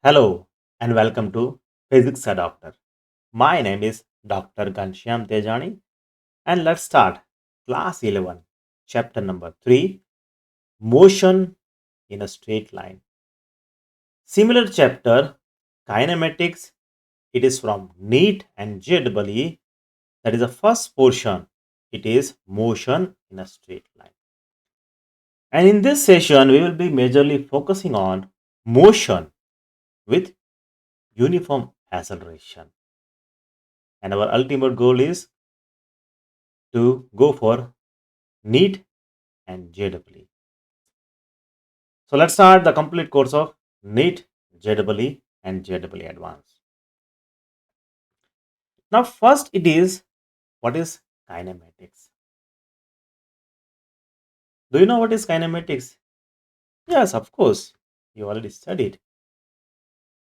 Hello and welcome to Physics Adopter. My name is Dr. Ghanshyam Tejani and let's start class 11, chapter number 3, motion in a straight line. Similar chapter, kinematics, it is from NEET and JEE. That is the first portion. It is motion in a straight line. And in this session, we will be majorly focusing on motion with uniform acceleration. And our ultimate goal is to go for NEET and JEE. So let's start the complete course of NEET, JEE and JEE Advanced. Now first it is, what is kinematics? Do you know what is kinematics? Yes, of course. You already studied.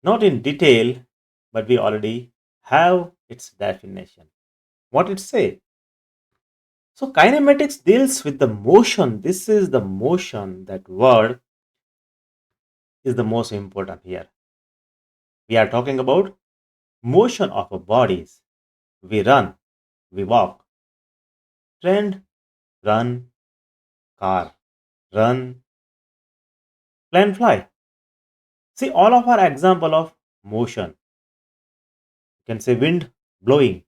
Not in detail, but we already have its definition. What it say? So kinematics deals with the motion. This is the motion. That word is the most important here. We are talking about motion of our bodies. We run, we walk, trend, run, car, run, plane, fly. See, all of our example of motion. You can say wind blowing.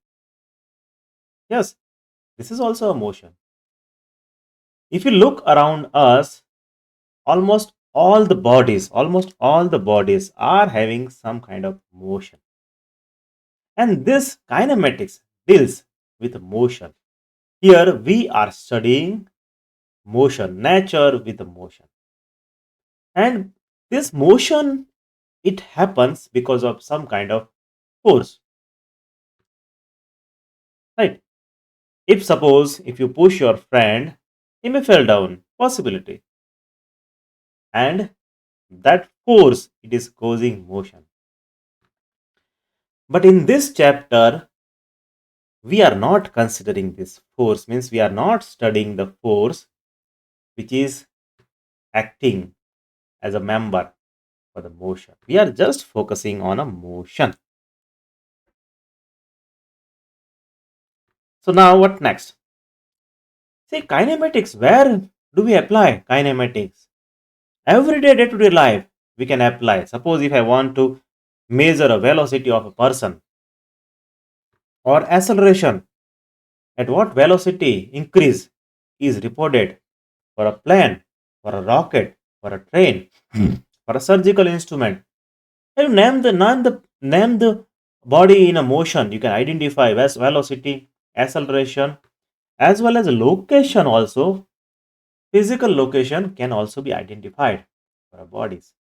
Yes, this is also a motion. If you look around us, almost all the bodies are having some kind of motion. And this kinematics deals with motion. Here we are studying motion, nature with motion. And this motion, it happens because of some kind of force, right? If suppose if you push your friend, he may fall down, possibility. And that force, it is causing motion. But in this chapter, we are not considering this force, means we are not studying the force which is acting as a member for the motion. We are just focusing on a motion. So now what next? See, kinematics, where do we apply kinematics? Everyday day to day life, we can apply. Suppose if I want to measure a velocity of a person or acceleration, at what velocity increase is reported for a plane, for a rocket, for a train, for a surgical instrument. You name the body in a motion. You can identify velocity, acceleration, as well as location also. Physical location can also be identified for our bodies.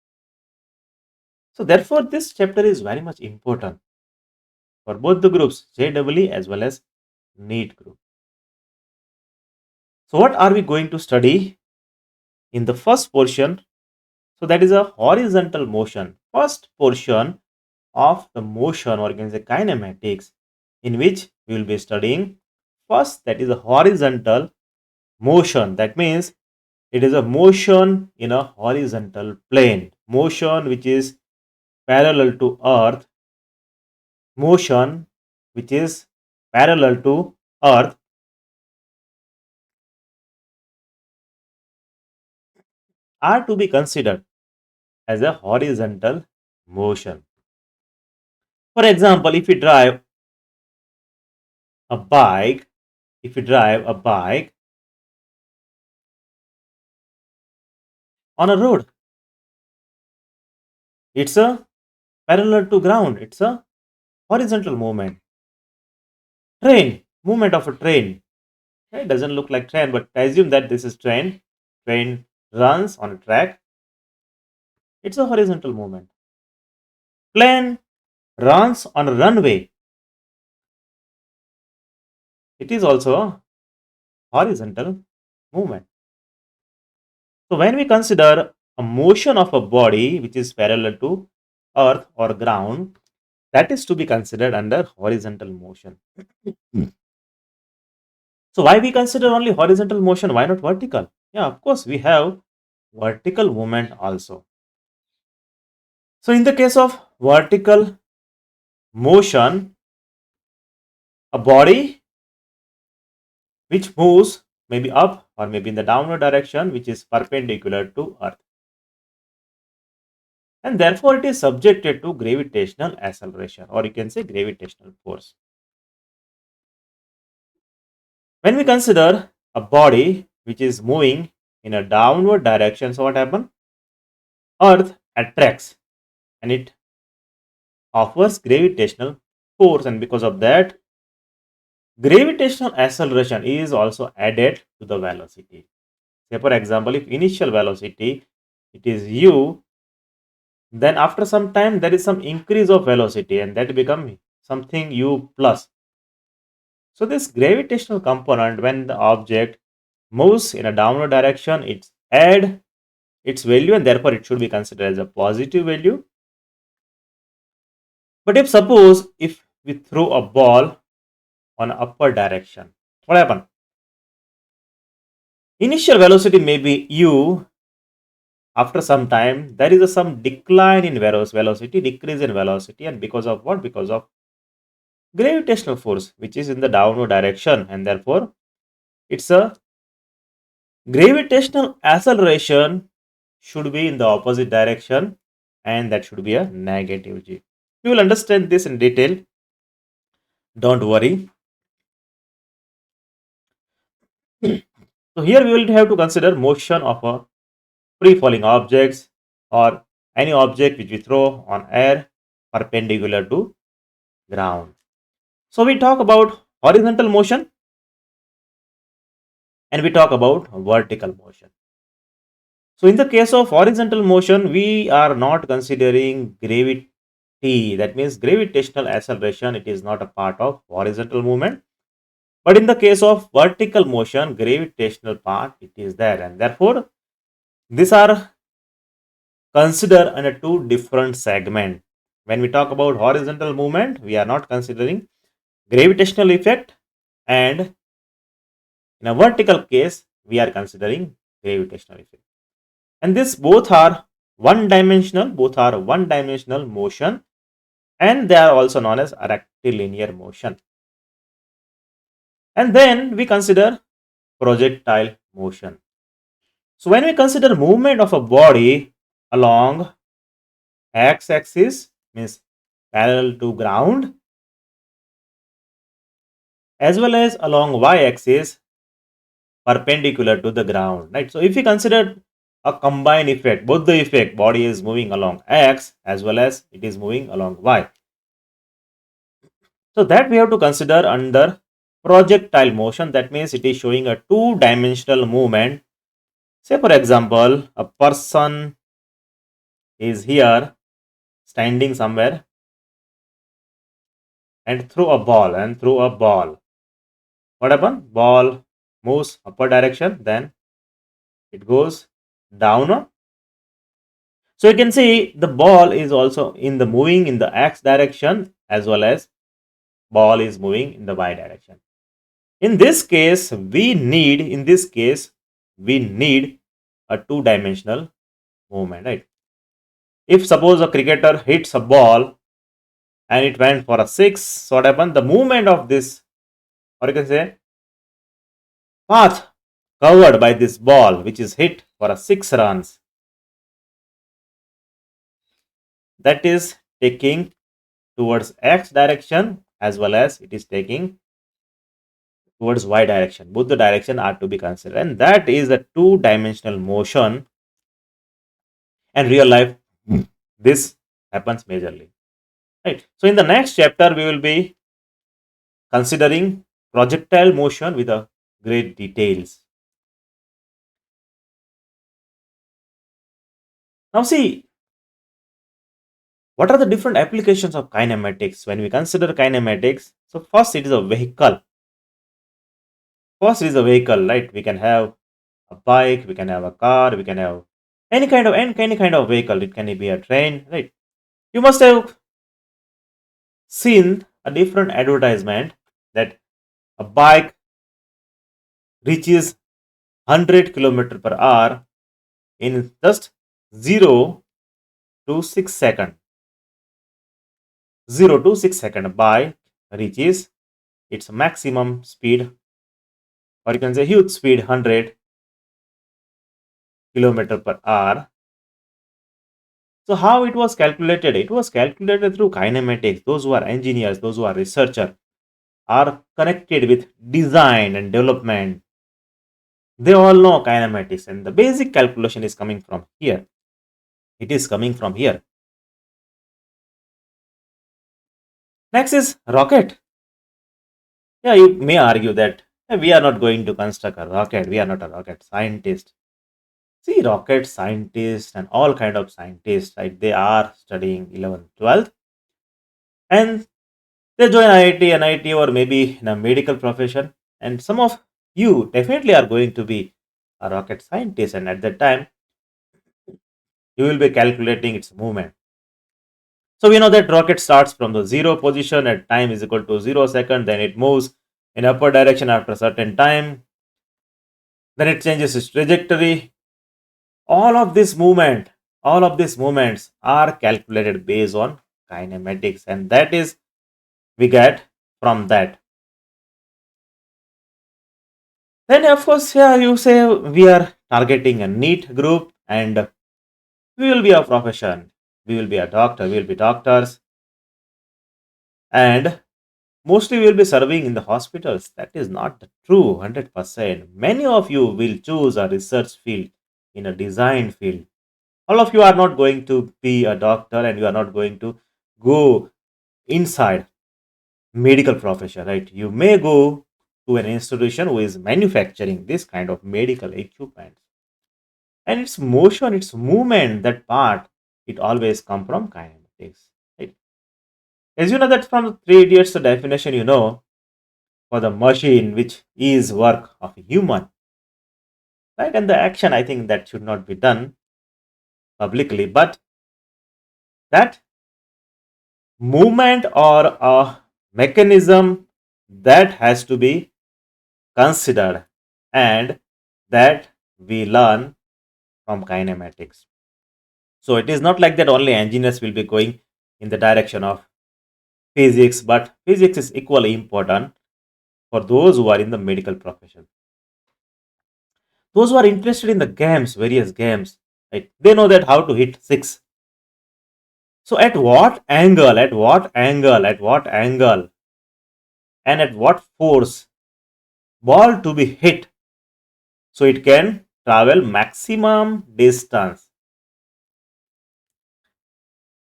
So therefore, this chapter is very much important for both the groups, JEE as well as NEET group. So what are we going to study in the first portion? So that is a horizontal motion. First portion of the motion, or you can say kinematics, in which we will be studying first, that is a horizontal motion. That means it is a motion in a horizontal plane, motion which is parallel to earth, motion which is parallel to earth are to be considered as a horizontal motion. For example, a bike, if you drive a bike on a road, it's a parallel to ground, it's a horizontal movement. Train, movement of a train. It doesn't look like train, but assume that this is train. Train runs on a track. It's a horizontal movement. Plane runs on a runway. It is also a horizontal movement. So when we consider a motion of a body which is parallel to earth or ground, that is to be considered under horizontal motion. So why we consider only horizontal motion? Why not vertical? Yeah, of course we have vertical movement also. So in the case of vertical motion, a body which moves maybe up or maybe in the downward direction which is perpendicular to earth, and therefore it is subjected to gravitational acceleration, or you can say gravitational force. When we consider a body which is moving in a downward direction, so what happens? Earth attracts and it offers gravitational force, and because of that, gravitational acceleration is also added to the velocity. Say, for example, if initial velocity it is u, then after some time there is some increase of velocity and that become something u plus. So this gravitational component, when the object moves in a downward direction, it's add its value and therefore it should be considered as a positive value. But if suppose if we throw a ball on upper direction, what happen? Initial velocity may be u. After some time there is some decline in velocity, decrease in velocity, and because of what? Because of gravitational force which is in the downward direction, and therefore it's a gravitational acceleration should be in the opposite direction, and that should be a negative g. You will understand this in detail, don't worry. So here we will have to consider motion of a free falling objects or any object which we throw on air perpendicular to ground. So we talk about horizontal motion and we talk about vertical motion. So in the case of horizontal motion, we are not considering gravity. That means gravitational acceleration, it is not a part of horizontal movement. But in the case of vertical motion, gravitational part, it is there. And therefore, these are considered in a two different segment. When we talk about horizontal movement, we are not considering gravitational effect, and in a vertical case, we are considering gravitational effect. And this both are one dimensional motion, and they are also known as rectilinear motion. And then we consider projectile motion. So when we consider movement of a body along x axis, means parallel to ground, as well as along y axis perpendicular to the ground, right? So if we consider a combined effect, both the effect, body is moving along x as well as it is moving along y, so that we have to consider under projectile motion. That means it is showing a two dimensional movement. Say for example, a person is here standing somewhere and throw a ball. What happen? Ball moves upward direction, then it goes down. So you can see the ball is also in the moving in the x direction as well as ball is moving in the y direction. In this case we need a two dimensional movement, right? If suppose a cricketer hits a ball and it went for a six, so what happened? The movement of this, or you can say path covered by this ball which is hit for a 6 runs, that is taking towards x direction as well as it is taking towards y direction. Both the direction are to be considered, and that is a two dimensional motion. And real life, this happens majorly, right? So in the next chapter we will be considering projectile motion with a great details. Now see, what are the different applications of kinematics when we consider kinematics? So first it is a vehicle. First is a vehicle, right? We can have a bike, we can have a car, we can have any kind of vehicle. It can be a train, right? You must have seen a different advertisement that a bike reaches 100 km per hour in just 0 to 6 second, 0 to 6 second by reaches its maximum speed, or you can say huge speed, 100 kilometer per hour. So how it was calculated? It was calculated through kinematics. Those who are engineers, those who are researchers, are connected with design and development. They all know kinematics, and the basic calculation is coming from here. It is coming from here. Next is rocket. Yeah, you may argue that we are not going to construct a rocket. We are not a rocket scientist. See, rocket scientists and all kind of scientists, right? They are studying 11th, 12th, and they join IIT, NIT, or maybe in a medical profession. And some of you definitely are going to be a rocket scientist, and at that time, you will be calculating its movement. So we know that rocket starts from the zero position at time is equal to 0 second, then it moves in upper direction after a certain time, then it changes its trajectory. All of this movement, all of these movements are calculated based on kinematics, and that is we get from that. Then of course, yeah, you say we are targeting a NEET group, and we will be a profession. We will be a doctor. We will be doctors, and mostly we will be serving in the hospitals. That is not the true 100%. Many of you will choose a research field in a design field. All of you are not going to be a doctor, and you are not going to go inside medical profession, right? You may go to an institution who is manufacturing this kind of medical equipment, and its motion, its movement, that part, it always come from kinematics, right? As you know that from the three idiots, the definition, for the machine which is work of a human, right? And the action, I think that should not be done publicly, but that movement or a mechanism that has to be considered, and that we learn from kinematics. So it is not like that only engineers will be going in the direction of physics, but physics is equally important for those who are in the medical profession. Those who are interested in the games, various games, right? They know that how to hit six. So at what angle, and at what force ball to be hit, so it can travel maximum distance,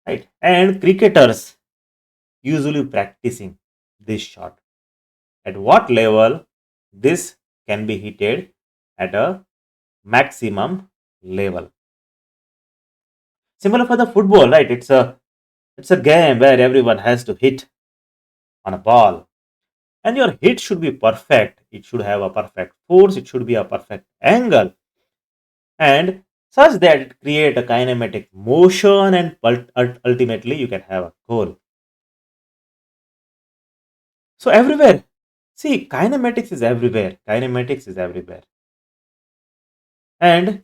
right? And cricketers usually practicing this shot. At what level this can be hitted at a maximum level. Similar for the football, right? It's a game where everyone has to hit on a ball, and your hit should be perfect. It should have a perfect force. It should be a perfect angle, and such that it create a kinematic motion, and ultimately you can have a goal. So everywhere, see, kinematics is everywhere. Kinematics is everywhere, and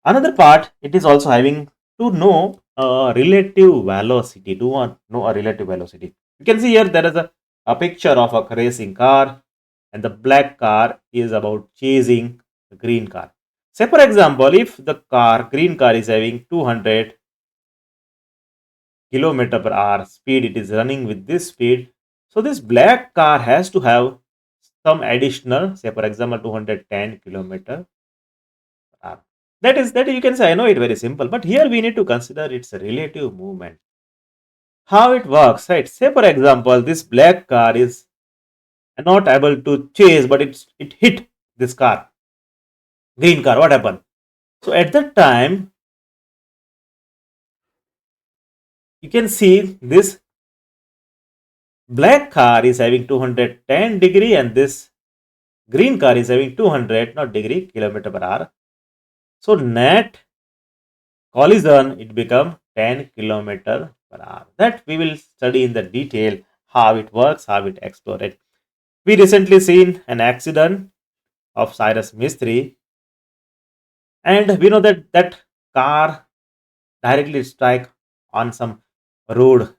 another part, it is also having to know relative velocity. Do want know a relative velocity? You can see here there is a picture of a racing car, and the black car is about chasing the green car. Say for example, if the green car is having 200 kilometer per hour speed, it is running with this speed. So this black car has to have some additional, say for example, 210 kilometer per hour. That you can say, I know it very simple, but here we need to consider its relative movement. How it works, right? Say for example, this black car is not able to chase, but it hit this car, green car. What happened? So at that time, you can see this black car is having 210 degree, and this green car is having 200, not degree, kilometer per hour. So net collision, it become 10 kilometer per hour. That we will study in the detail how it works, how it explore it. We recently seen an accident of Cyrus Mistry, and we know that car directly strike on some road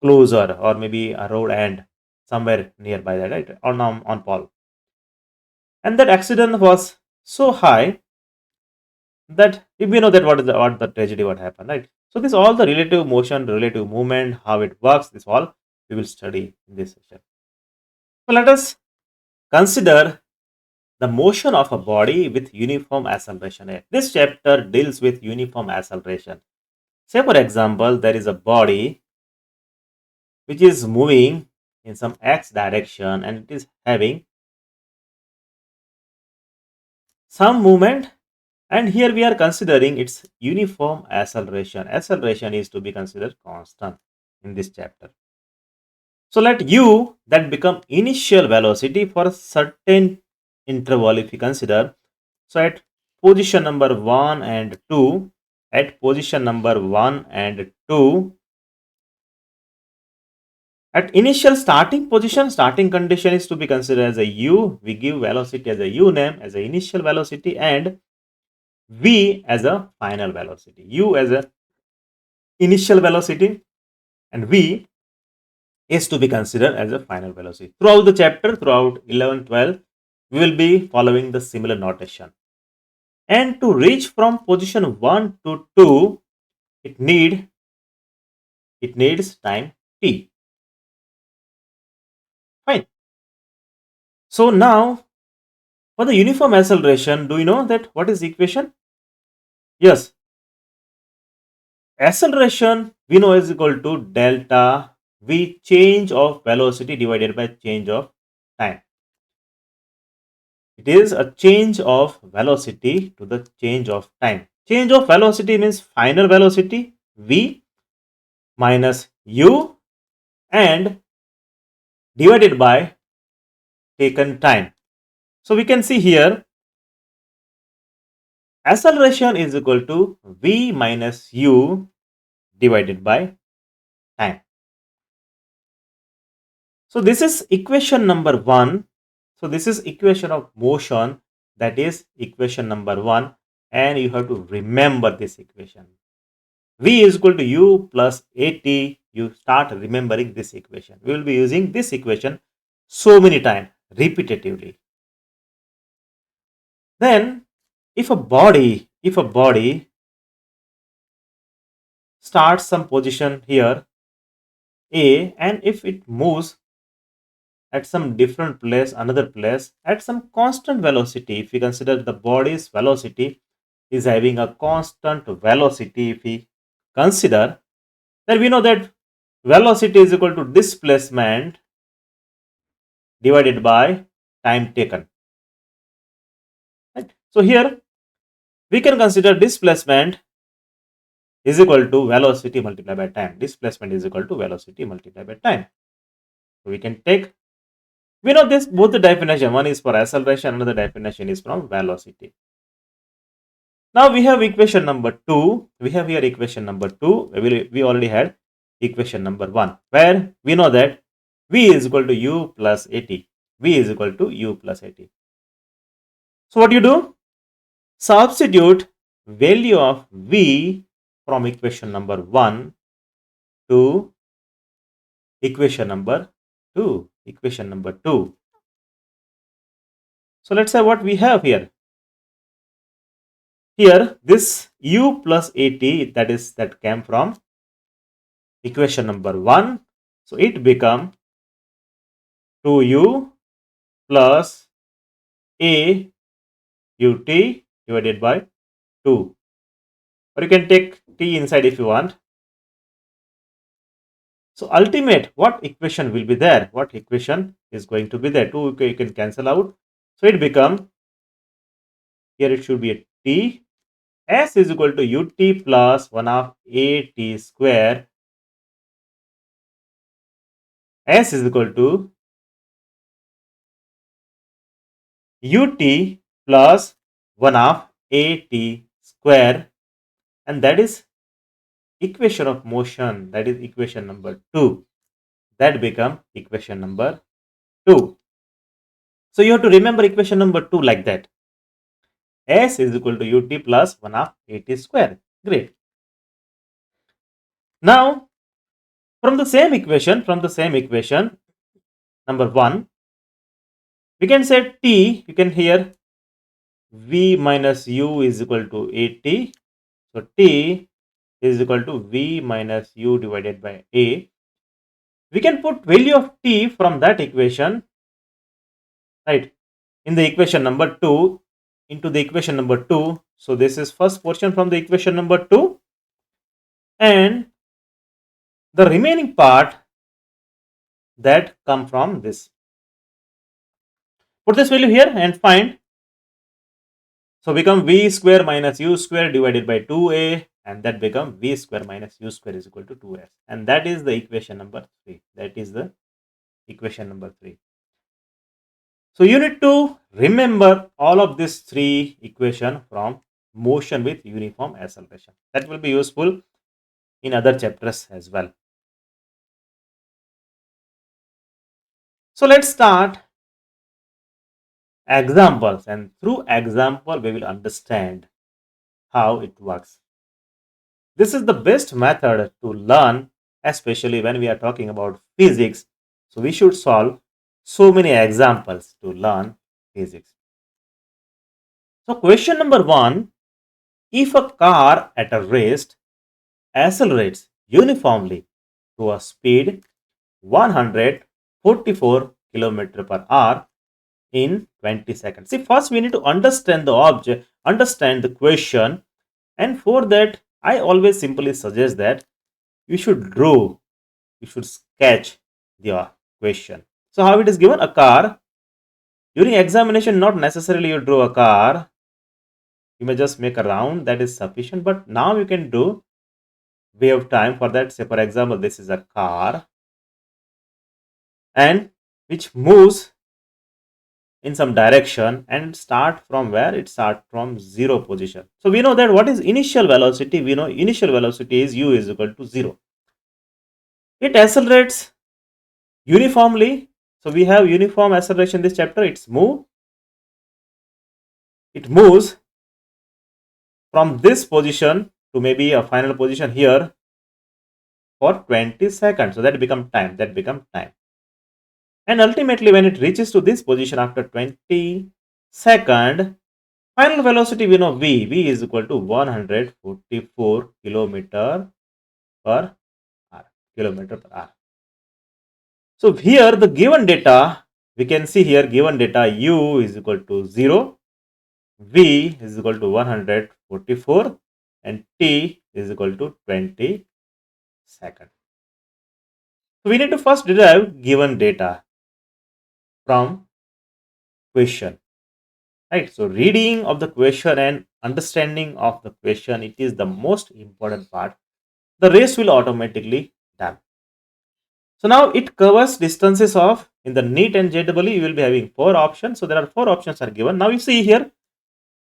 closer or maybe a road end somewhere nearby that, right? On Paul. And that accident was so high that if we know that what the tragedy what happened, right? So this all the relative motion, relative movement, how it works, this all we will study in this session. So let us consider the motion of a body with uniform acceleration. This chapter deals with uniform acceleration. Say for example, there is a body which is moving in some x direction and it is having some movement, and here we are considering its uniform acceleration. Acceleration is to be considered constant in this chapter. So let u that become initial velocity for a certain interval if we consider. So at position number 1 and 2, at position number 1 and 2, at initial starting position, starting condition is to be considered as a u. We give velocity as a u name as a initial velocity and v as a final velocity. U as a initial velocity and v is to be considered as a final velocity. Throughout the chapter, throughout 11, 12, we will be following the similar notation. And to reach from position 1 to 2, it needs time t. Fine. So now for the uniform acceleration, do you know that what is the equation? Yes, acceleration we know is equal to delta v change of velocity divided by change of time. It is a change of velocity to the change of time. Change of velocity means final velocity v minus u and divided by taken time. So we can see here acceleration is equal to v minus u divided by time. So this is equation number 1. So this is equation of motion, that is equation number 1, and you have to remember this equation. V is equal to u plus at. You start remembering this equation. We will be using this equation so many times repetitively. Then if a body starts some position here A, and if it moves at some different place, another place, at some constant velocity, if we consider the body's velocity is having a constant velocity, if we consider, then we know that velocity is equal to displacement divided by time taken. Right? So here we can consider displacement is equal to velocity multiplied by time. Displacement is equal to velocity multiplied by time. So we can take, we know this both the definition, one is for acceleration, another definition is from velocity. Now we have equation number 2. We have here equation number 2. We already had equation number 1 where we know that v is equal to u plus at. V is equal to u plus at. So what you do? Substitute value of v from equation number 1 to equation number 2. Equation number 2. So let's say what we have here. Here this u plus at, that came from equation number 1. So it become 2u plus a ut divided by 2. Or you can take t inside if you want. So ultimate, what equation will be there? What equation is going to be there? 2 you can cancel out. So it become, here it should be a t. S is equal to ut plus 1 of at square. S is equal to ut plus 1 of at square, and that is equation of motion, that is equation number 2. That become equation number 2. So you have to remember equation number 2 like that. S is equal to ut plus 1 of at square. Great. Now, from the same equation, number 1, we can say t, you can hear v minus u is equal to at. So, t is equal to v minus u divided by a. We can put value of t from that equation, right, in the equation number 2 into the equation number 2. So, this is first portion from the equation number 2, and the remaining part that come from this. Put this value here and find. So become v square minus u square divided by 2a, and that become v square minus u square is equal to 2s. And that is the equation number 3. That is the equation number 3. So you need to remember all of these 3 equation from motion with uniform acceleration. That will be useful in other chapters as well. So let's start examples, and through example we will understand how it works. This is the best method to learn, especially when we are talking about physics. So we should solve so many examples to learn physics. So question number 1, if a car at a rest accelerates uniformly to a speed 144 km per hour in 20 seconds. See, first we need to understand the object, understand the question, and for that I always simply suggest that you should sketch the question. So how it is given? A car. During examination, not necessarily you draw a car. You may just make a round, that is sufficient. But now you can do, we have time for that. Say for example, this is a car, and which moves in some direction and start from where? It start from 0 position. So we know that what is initial velocity? We know initial velocity is u is equal to 0. It accelerates uniformly. So we have uniform acceleration in this chapter. It moves from this position to maybe a final position here for 20 seconds. So that become time. And ultimately when it reaches to this position after 20 seconds, final velocity we know v is equal to 144 kilometer per hour. So here the given data, we can see here given data u is equal to 0, v is equal to 144, and t is equal to 20 seconds. So we need to first derive given data from question, right? So reading of the question and understanding of the question, it is the most important part. The rest will automatically done. So now it covers distances of, in the NEET and JEE you will be having 4 options. So there are 4 options are given. Now you see here,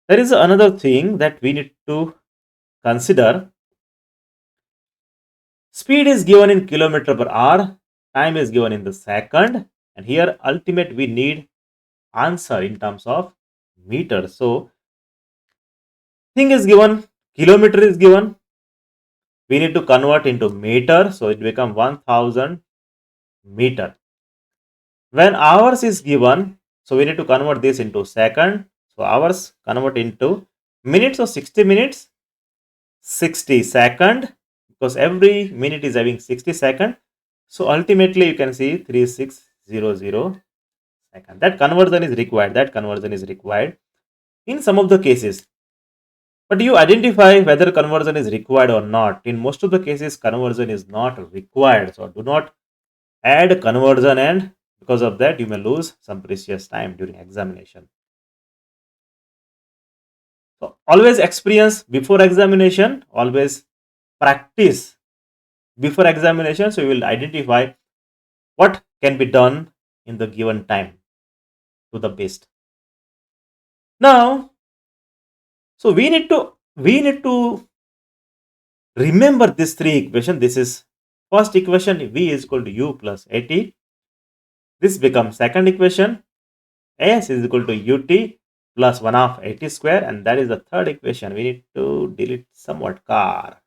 there is another thing that we need to consider. Speed is given in kilometer per hour, time is given in the second, and here ultimate we need answer in terms of meter. So thing is given, kilometer is given, we need to convert into meter, so it become 1000 meter. When hours is given, so we need to convert this into second, so hours convert into minutes, or 60 minutes, 60 second, because every minute is having 60 second. So ultimately you can see 3600 second. That conversion is required in some of the cases. But you identify whether conversion is required or not. In most of the cases, conversion is not required. So do not add conversion, and because of that you may lose some precious time during examination. So always experience before examination, always practice before examination, so you will identify what can be done in the given time to the best. Now, so we need to remember this 3 equation. This is first equation, v is equal to u plus at. This becomes second equation, s is equal to ut plus 1 of at square, and that is the third equation. We need to delete somewhat car.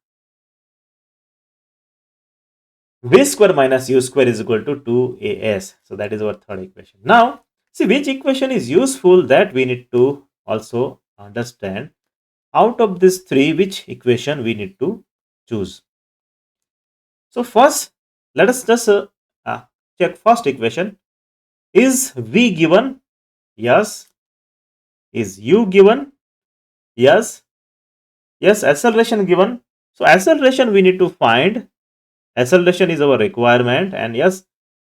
V square minus U square is equal to 2AS. So that is our third equation. Now, see which equation is useful, that we need to also understand. Out of these three, which equation we need to choose. So first, let us just uh, check first equation. Is V given? Yes. Is U given? Yes. Yes. Acceleration given. So acceleration we need to find. Acceleration is our requirement, and yes,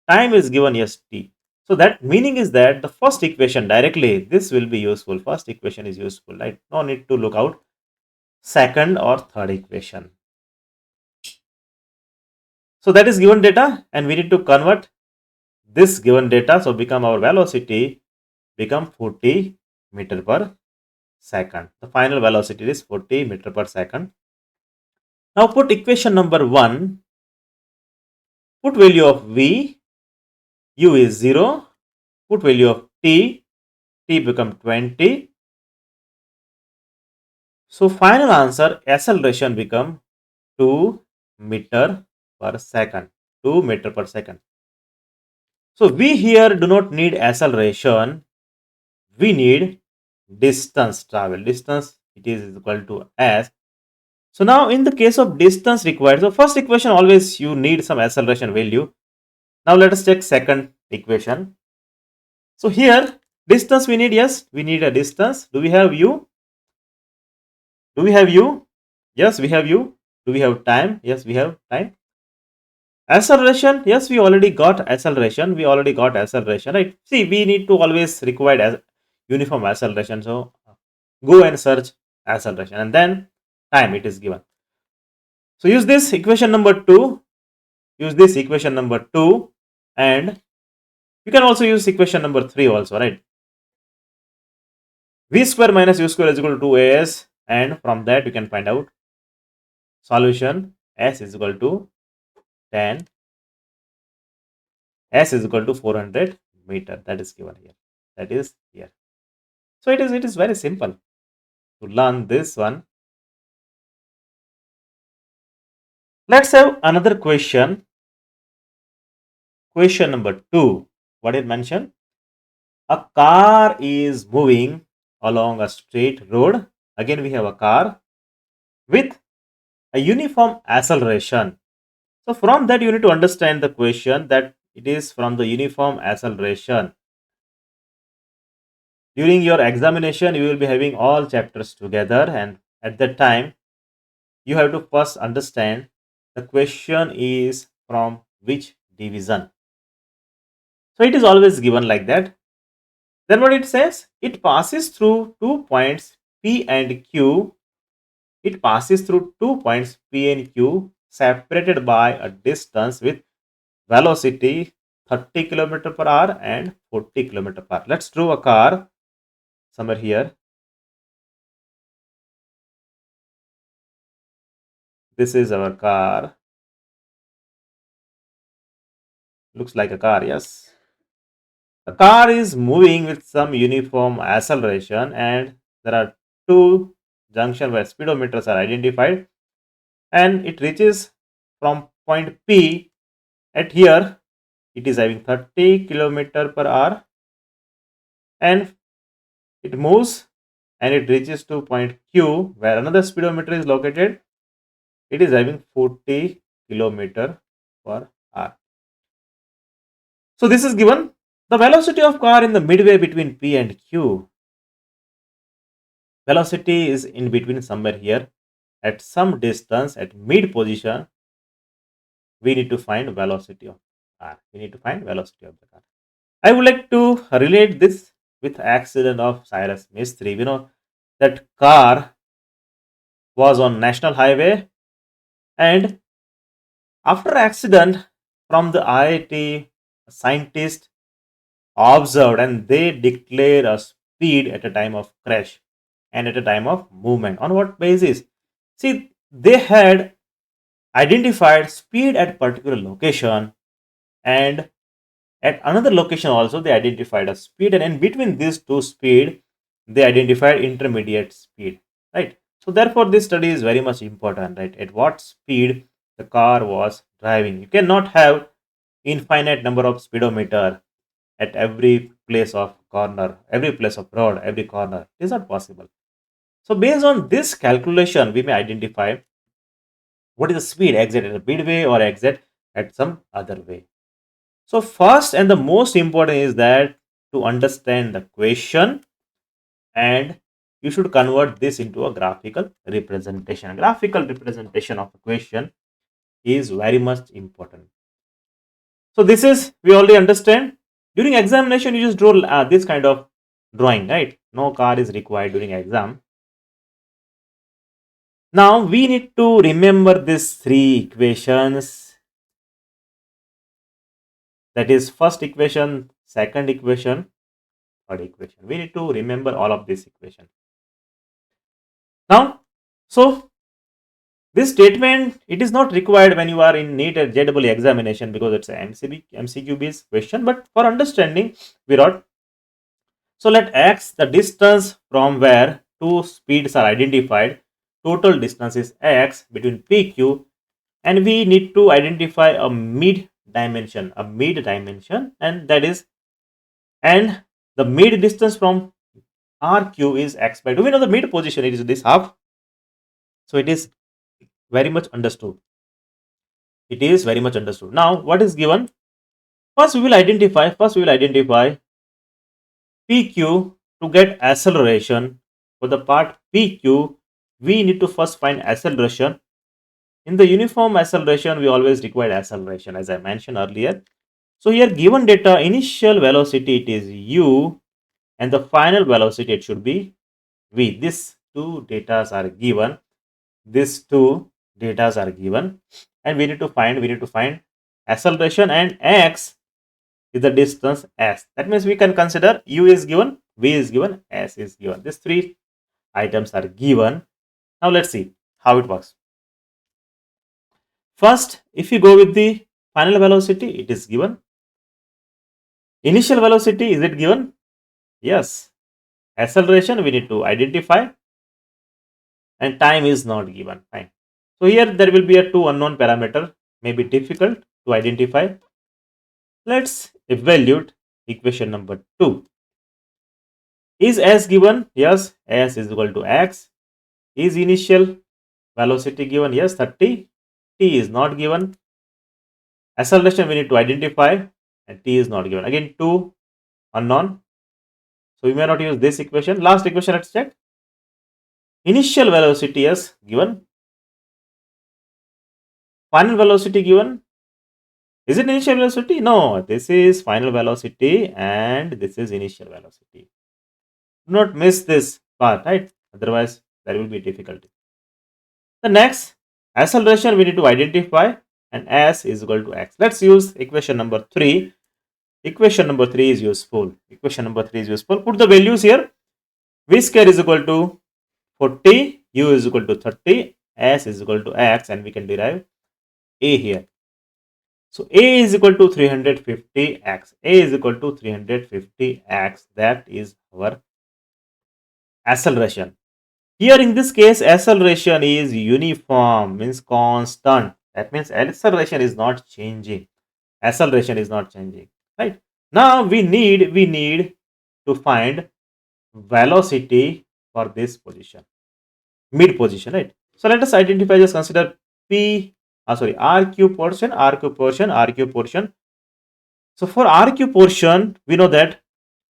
time is given, yes, t. So that meaning is that the first equation directly, this will be useful. First equation is useful, right? No need to look out second or third equation. So that is given data, and we need to convert this given data. So become our velocity become 40 meter per second. The final velocity is 40 meter per second. Now put equation number 1, put value of V, U is 0, put value of t, t become 20. So final answer, acceleration become 2 meter per second. 2 meter per second. So we here do not need acceleration. We need distance travel. Distance, it is equal to s. So now in the case of distance required, so first equation always you need some acceleration value. Now let us check second equation. So here distance we need, yes, we need a distance. Do we have u? Do we have u? Yes, we have u. Do we have time? Yes, we have time. Acceleration, yes, we already got acceleration. We already got acceleration, right? See, we need to always require as uniform acceleration. So go and search acceleration, and then time it is given. So use this equation number 2. Use this equation number 2, and you can also use equation number 3 also, right? V square minus U square is equal to 2AS, and from that you can find out solution. S is equal to 10. S is equal to 400 meter. That is given here. That is here. So it is very simple to learn this one. Let's have another question. Question number 2. What it mentioned? A car is moving along a straight road. Again, we have a car with a uniform acceleration. So from that, you need to understand the question that it is from the uniform acceleration. During your examination, you will be having all chapters together, and at that time, you have to first understand the question is from which division. So it is always given like that. Then what it says? It passes through 2 points P and Q. It passes through 2 points P and Q separated by a distance with velocity 30 km per hour and 40 km per hour. Let's draw a car somewhere here. This is our car. Looks like a car, yes. The car is moving with some uniform acceleration, and there are two junctions where speedometers are identified, and it reaches from point P. At here it is having 30 kilometer per hour, and it moves and it reaches to point Q where another speedometer is located. It is having 40 kilometer per hour. So this is given. The velocity of car in the midway between P and Q. Velocity is in between somewhere here. At some distance, at mid position, we need to find velocity of car. We need to find velocity of the car. I would like to relate this with accident of Cyrus Mistry. You know that car was on national highway, and after accident from the IIT scientist observed, and they declare a speed at a time of crash and at a time of movement. On what basis? See, they had identified speed at particular location, and at another location also they identified a speed, and in between these two speed they identified intermediate speed, right? So therefore this study is very much important, right? At what speed the car was driving. You cannot have infinite number of speedometer at every place of corner, every place of road, every corner. It is not possible. So based on this calculation, we may identify what is the speed, exit at a midway or exit at some other way. So first and the most important is that to understand the question, and you should convert this into a graphical representation. A graphical representation of a question is very much important. So this is, we already understand. During examination, you just draw this kind of drawing, right? No car is required during exam. Now we need to remember these three equations. That is first equation, second equation, third equation. We need to remember all of this equation. Now, so this statement, it is not required when you are in NEET or JEE examination because it's a MCQ based question. But for understanding, we wrote, so let x the distance from where two speeds are identified. Total distance is x between PQ, and we need to identify a mid dimension, and that is, and the mid distance from RQ is x by 2. We know the mid position, it is this half. So it is very much understood. It is very much understood. Now, what is given? First, we will identify PQ to get acceleration. For the part PQ, we need to first find acceleration. In the uniform acceleration, we always require acceleration, as I mentioned earlier. So here, given data, initial velocity it is u, and the final velocity it should be v. These two datas are given. And we need to find acceleration, and x is the distance s. That means we can consider u is given, v is given, s is given. These three items are given. Now let's see how it works. First, if you go with the final velocity, it is given. Initial velocity, is it given? Yes. Acceleration, we need to identify, and time is not given. Fine. So here there will be a two unknown parameter, may be difficult to identify. Let's evaluate equation number 2. Is s given? Yes, s is equal to x. Is initial velocity given? Yes, 30. T is not given. Acceleration we need to identify, and t is not given. Again, 2 unknown. So we may not use this equation. Last equation, let's check. Initial velocity is given. Final velocity given. Is it initial velocity? No, this is final velocity and this is initial velocity. Do not miss this part, right? Otherwise, there will be difficulty. The next, acceleration we need to identify, and s is equal to x. Let's use equation number 3. Equation number 3 is useful. Put the values here. V square is equal to 40, u is equal to 30, s is equal to x, and we can derive a here. So a is equal to 350x. A is equal to 350x. That is our acceleration. Here in this case, acceleration is uniform, means constant. That means acceleration is not changing. Right? Now we need to find velocity for this position, mid position, right? So let us identify, just consider RQ portion. So for RQ portion, we know that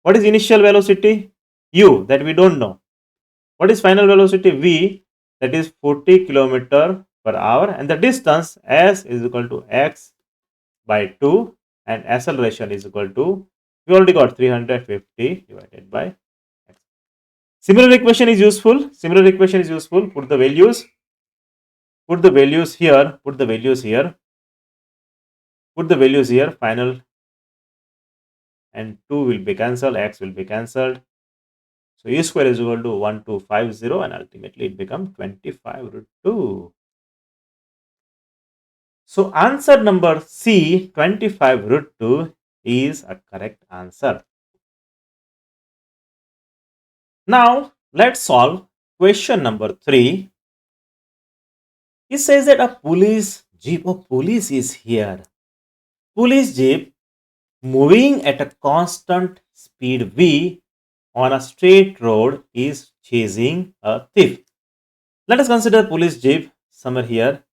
what is initial velocity? U, that we don't know. What is final velocity? V, that is 40 km per hour, and the distance s is equal to x by 2, and acceleration is equal to, we already got 350 divided by x. Similar equation is useful. Put the values here. Final and 2 will be cancelled, x will be cancelled. So u square is equal to 1250, and ultimately it becomes 25 root 2. So answer number C, 25 root 2 is a correct answer. Now let's solve question number 3. It says that a police Jeep of police is here. Police jeep moving at a constant speed v on a straight road is chasing a thief. Let us consider police jeep somewhere here.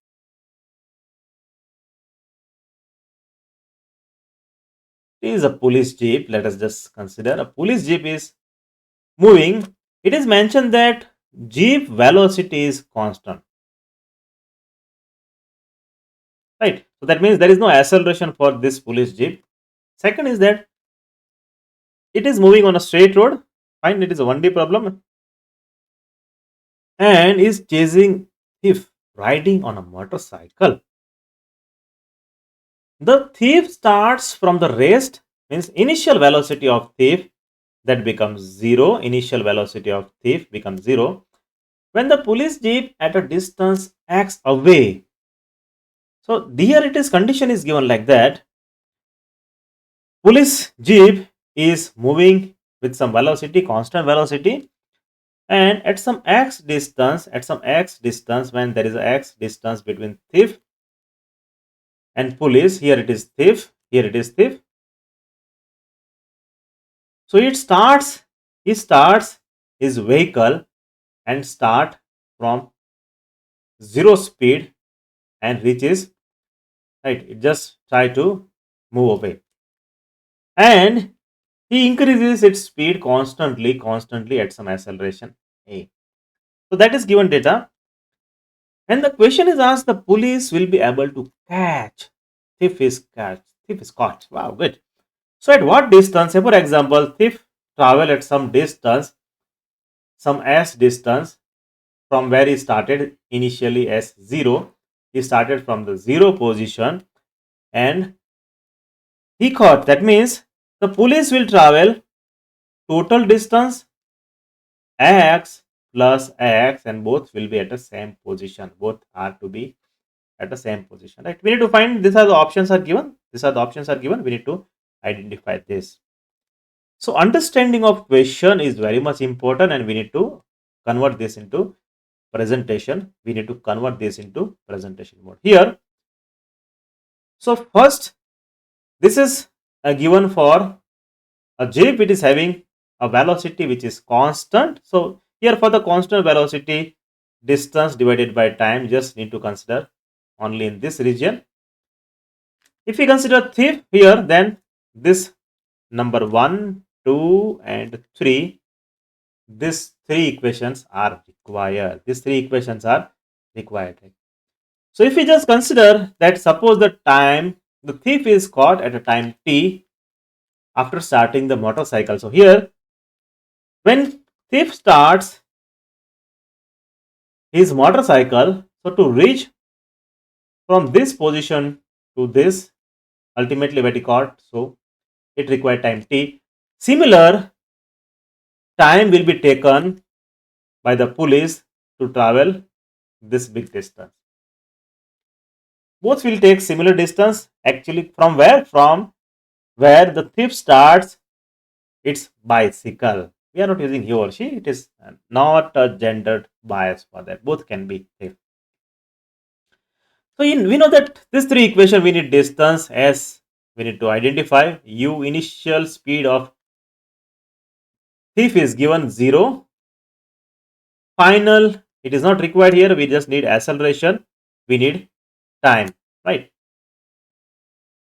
It is a police jeep. Let us just consider a police jeep is moving. It is mentioned that jeep velocity is constant, right? So that means there is no acceleration for this police jeep. Second is that it is moving on a straight road. Fine, it is a 1D problem and is chasing thief riding on a motorcycle. The thief starts from the rest, means initial velocity of thief that becomes zero. Initial velocity of thief becomes zero when the police jeep at a distance x away. So here it is condition is given like that. Police jeep is moving with some velocity, constant velocity, and at some x distance, when there is a x distance between thief and police, here it is thief, here it is thief. So he starts his vehicle and start from zero speed and reaches, right, it just try to move away, and he increases its speed constantly at some acceleration a. So that is given data, and the question is asked, the police will be able to catch thief is caught. Wow, good. So at what distance, say for example, thief travel at some distance, some s distance from where he started initially as 0. He started from the 0 position and he caught. That means the police will travel total distance x plus x, and both will be at the same position. Both are to be at the same position, right? We need to find, these are the options are given. These are the options are given. We need to identify this. So understanding of question is very much important, and we need to convert this into presentation. We need to convert this into presentation mode here. So first, this is a given for a jeep. It is having a velocity which is constant. So here for the constant velocity, distance divided by time, just need to consider only in this region. If we consider thief here, then this number 1, 2 and 3, these three equations are required. These three equations are required. So if we just consider that, suppose the time the thief is caught at a time t after starting the motorcycle. So here, when thief starts his motorcycle, so to reach from this position to this, ultimately when he caught, so it required time t. Similar time will be taken by the police to travel this big distance. Both will take similar distance. Actually, from where? From where the thief starts its bicycle. We are not using he or she. It is not a gendered bias for that. Both can be thief. So we know that this three equation, we need distance as we need to identify. U initial speed of thief is given 0. Final, it is not required here. We just need acceleration. We need time, right?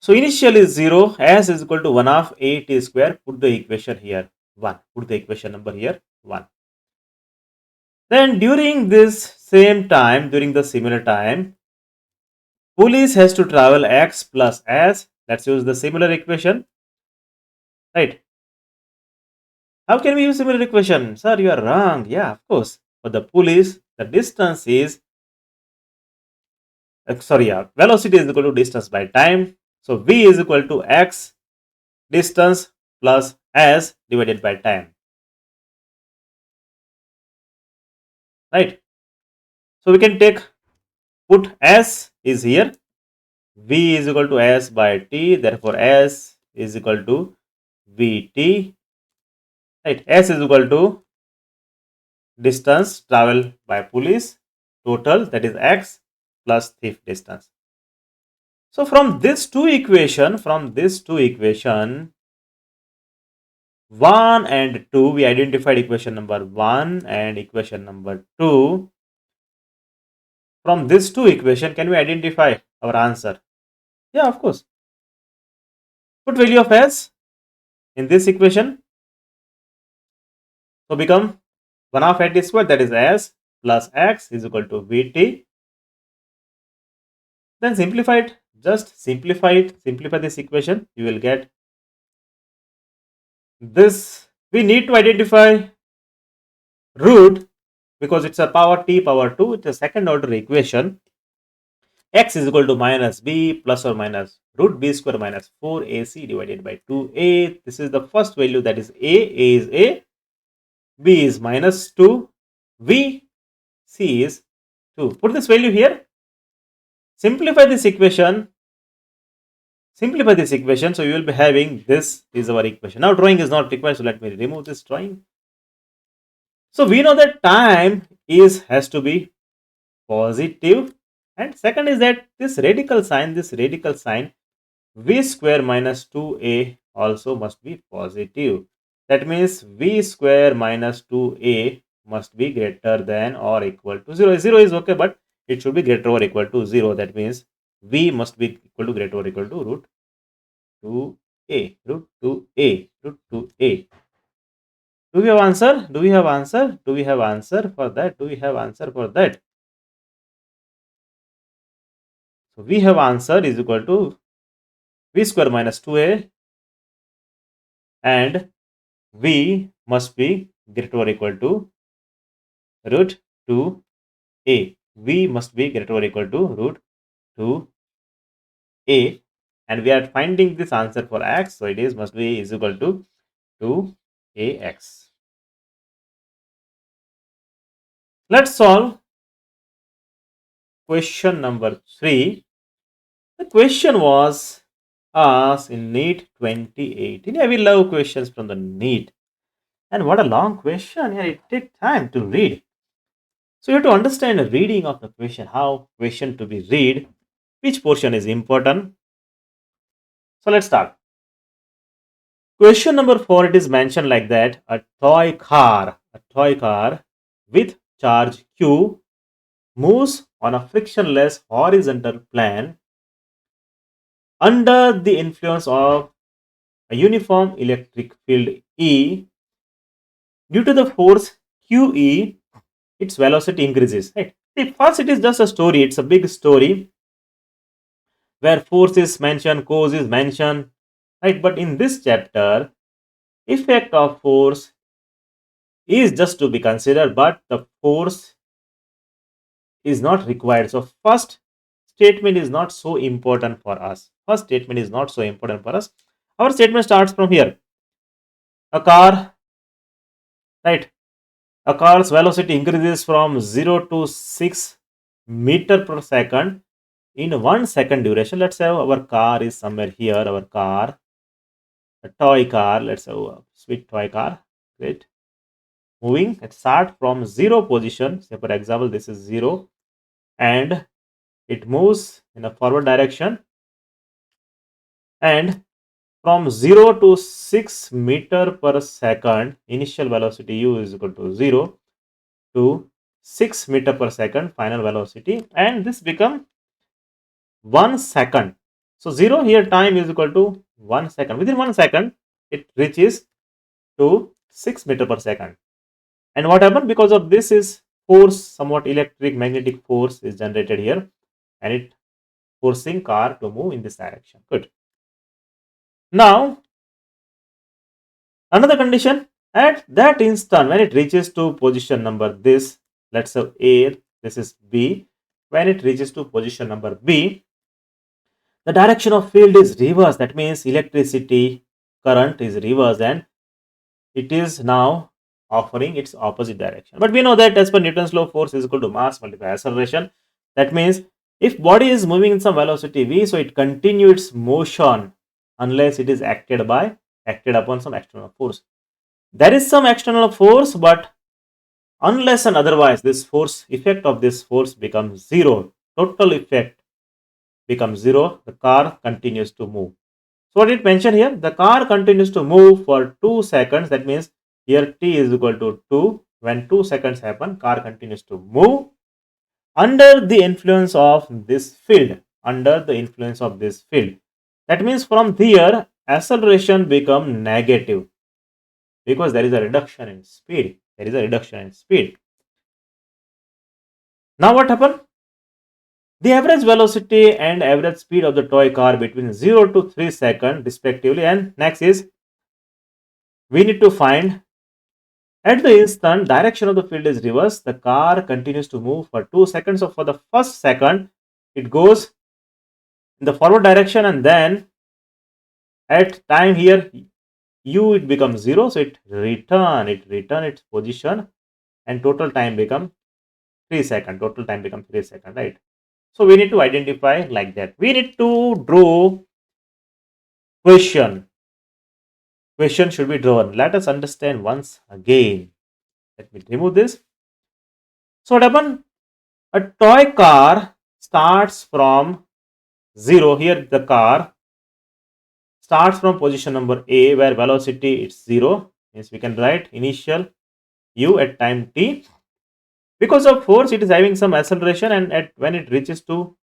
So initial is 0, s is equal to 1 of 8 square. Put the equation here 1. Put the equation number here 1. Then during this same time, during the similar time, police has to travel x plus s. Let's use the similar equation, right? How can we use similar equation? Sir, you are wrong. Yeah, of course. For the police, the distance is, velocity is equal to distance by time. So v is equal to x distance plus s divided by time, right? So we can take, put s is here, v is equal to s by t, therefore s is equal to vt, right? S is equal to distance travel by police total, that is x plus thief distance. So from this two equation, 1 and 2, we identified equation number 1 and equation number 2. From this two equation, can we identify our answer? Yeah, of course. Put value of s in this equation. So become 1 half at square, that is s plus x is equal to vt. Then simplify it. Just simplify it. Simplify this equation. You will get this. We need to identify root because it's a power t power 2. It's a second order equation. X is equal to minus b plus or minus root b square minus 4ac divided by 2a. This is the first value, that is a is a, b is minus 2, v, c is 2. Put this value here. Simplify this equation. So you will be having this is our equation. Now drawing is not required, so let me remove this drawing. So we know that time has to be positive, and second is that this radical sign v square minus 2a also must be positive. That means v square minus 2a must be greater than or equal to 0. 0 is okay, but it should be greater or equal to 0. That means v must be equal to greater or equal to root 2a. Root 2a. Root 2a. Do we have answer? Do we have answer? Do we have answer for that? Do we have answer for that? So we have answer is equal to v square minus 2a, and v must be greater or equal to root 2a. V must be greater or equal to root 2a, and we are finding this answer for x, so it is must be is equal to 2ax. Let's solve question number 3. The question was asked in NEET 2018. Yeah, we love questions from the NEET. And what a long question. Yeah, it takes time to read. So you have to understand the reading of the question, how question to be read, which portion is important. So let's start. Question number 4, it is mentioned like that: a toy car with charge Q moves on a frictionless horizontal plane under the influence of a uniform electric field E. Due to the force QE, its velocity increases. Right? See, first it is just a story. It's a big story where force is mentioned, cause is mentioned, right? But in this chapter, effect of force is just to be considered, but the force is not required. So first statement is not so important for us. Our statement starts from here. A car, right? A car's velocity increases from 0 to 6 meter per second in 1 second duration. Let's say our car is somewhere here. Our car, a toy car. Let's say a sweet toy car. Great. Moving. It start from 0 position. Say for example, this is 0, and it moves in a forward direction, and from 0 to 6 meter per second, initial velocity u is equal to 0 to 6 meter per second final velocity, and this become 1 second. So 0 here time is equal to 1 second. Within 1 second it reaches to 6 meter per second. And what happened because of this is force, somewhat electric magnetic force is generated here, and it forcing car to move in this direction. Good. Now another condition, at that instant when it reaches to position number this, let's say A, this is B, when it reaches to position number B, the direction of field is reverse. That means electricity current is reverse, and it is now offering its opposite direction. But we know that as per Newton's law, force is equal to mass multiplied acceleration. That means if body is moving in some velocity v, so it continues its motion unless it is acted upon some external force. There is some external force, but unless and otherwise this force, effect of this force becomes zero. Total effect becomes 0, the car continues to move. So what it mentioned here, the car continues to move for 2 seconds. That means here t is equal to 2. When 2 seconds happen, car continues to move under the influence of this field. Under the influence of this field. That means from here, acceleration become negative because there is a reduction in speed. There is a reduction in speed. Now what happened? The average velocity and average speed of the toy car between 0 to 3 seconds respectively. And next is we need to find at the instant direction of the field is reversed. The car continues to move for 2 seconds. So for the first second, it goes in the forward direction, and then at time here u it becomes 0. So it return its position, and total time become 3 seconds. Total time become 3 seconds, right? So we need to identify like that. We need to draw question. Question should be drawn. Let us understand once again. Let me remove this. So what happened? A toy car starts from 0. Here the car starts from position number A where velocity is 0. Means we can write initial u at time t. Because of force, it is having some acceleration, and at when it reaches to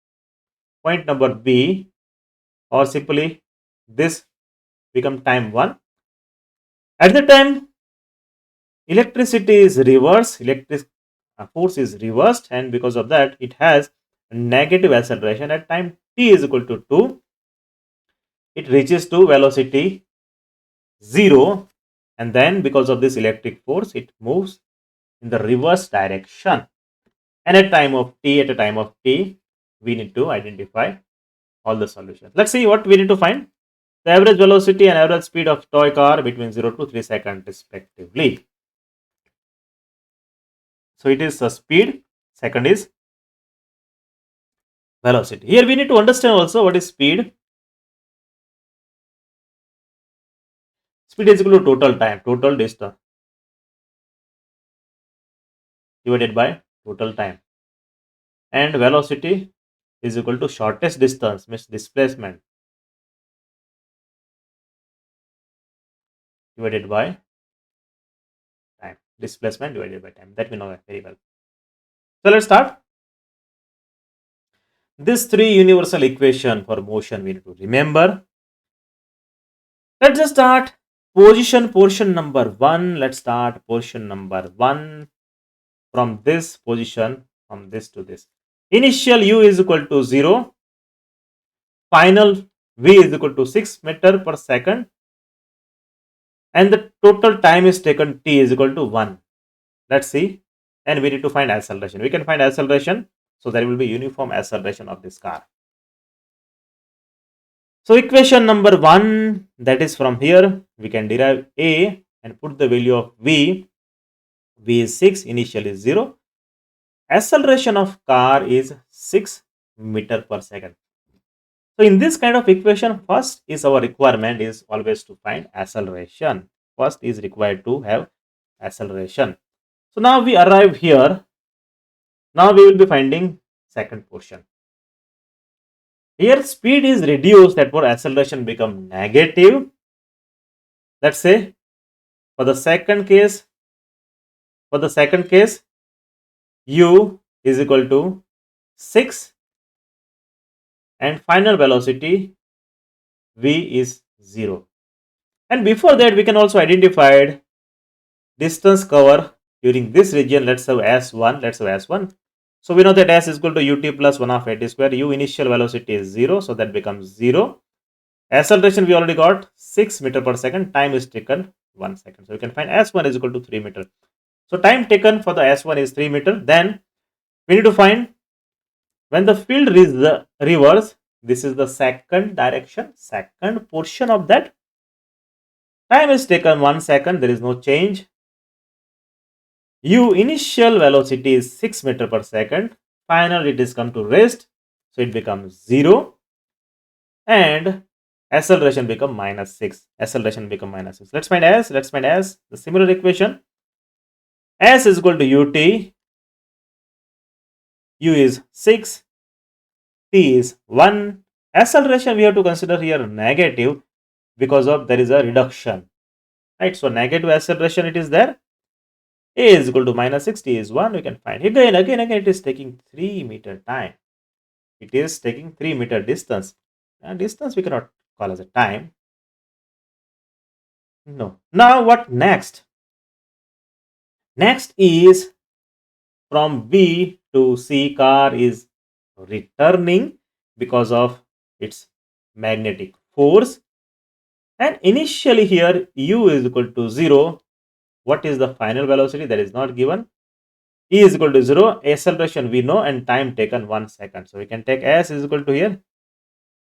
point number B, or simply this become time 1. At the time electricity is reversed, electric force is reversed, and because of that it has negative acceleration. At time t is equal to 2, it reaches to velocity 0, and then because of this electric force it moves in the reverse direction. And at a time of t we need to identify all the solutions. Let's see what we need to find. The average velocity and average speed of toy car between 0 to 3 seconds respectively. So it is a speed, second is velocity. Here we need to understand also what is speed. Speed is equal to total time, total distance divided by total time. And velocity is equal to shortest distance, means displacement, divided by time. Displacement divided by time. That we know very well. So let's start. This three universal equation for motion we need to remember. Let's just start portion number 1. Let's start portion number 1 from this position, from this to this. Initial u is equal to 0. Final v is equal to 6 meter per second. And the total time is taken t is equal to 1. Let's see. And we need to find acceleration. We can find acceleration. So there will be uniform acceleration of this car. So equation number 1, that is from here, we can derive a and put the value of v. V is 6, initial is 0. Acceleration of car is 6 meter per second. So in this kind of equation, first is our requirement is always to find acceleration. First is required to have acceleration. So now we arrive here. Now we will be finding second portion. Here speed is reduced, therefore acceleration become negative. Let's say for the second case, u is equal to 6 and final velocity v is 0. And before that we can also identify distance cover during this region. Let's have S1. So we know that S is equal to ut plus 1 of at square. U initial velocity is 0, so that becomes 0. Acceleration we already got 6 meter per second. Time is taken 1 second. So we can find S1 is equal to 3 meter. So time taken for the S1 is 3 meter. Then we need to find when the field is the reverse. This is the second direction, second portion of that. Time is taken 1 second. There is no change. U initial velocity is 6 meter per second. Final it is come to rest. So it becomes 0. And acceleration become minus 6. Let's find S. The similar equation. S is equal to ut. U is 6. t is 1. Acceleration we have to consider here negative because of there is a reduction, right? So negative acceleration it is there. A is equal to minus 60 is 1. We can find again it is taking 3 meter time. It is taking 3 meter distance. And distance we cannot call as a time. No. Now what next? Next is from B to C car is returning because of its magnetic force. And initially here u is equal to 0. What is the final velocity? That is not given. E is equal to 0. Acceleration we know and time taken 1 second. So we can take S is equal to here.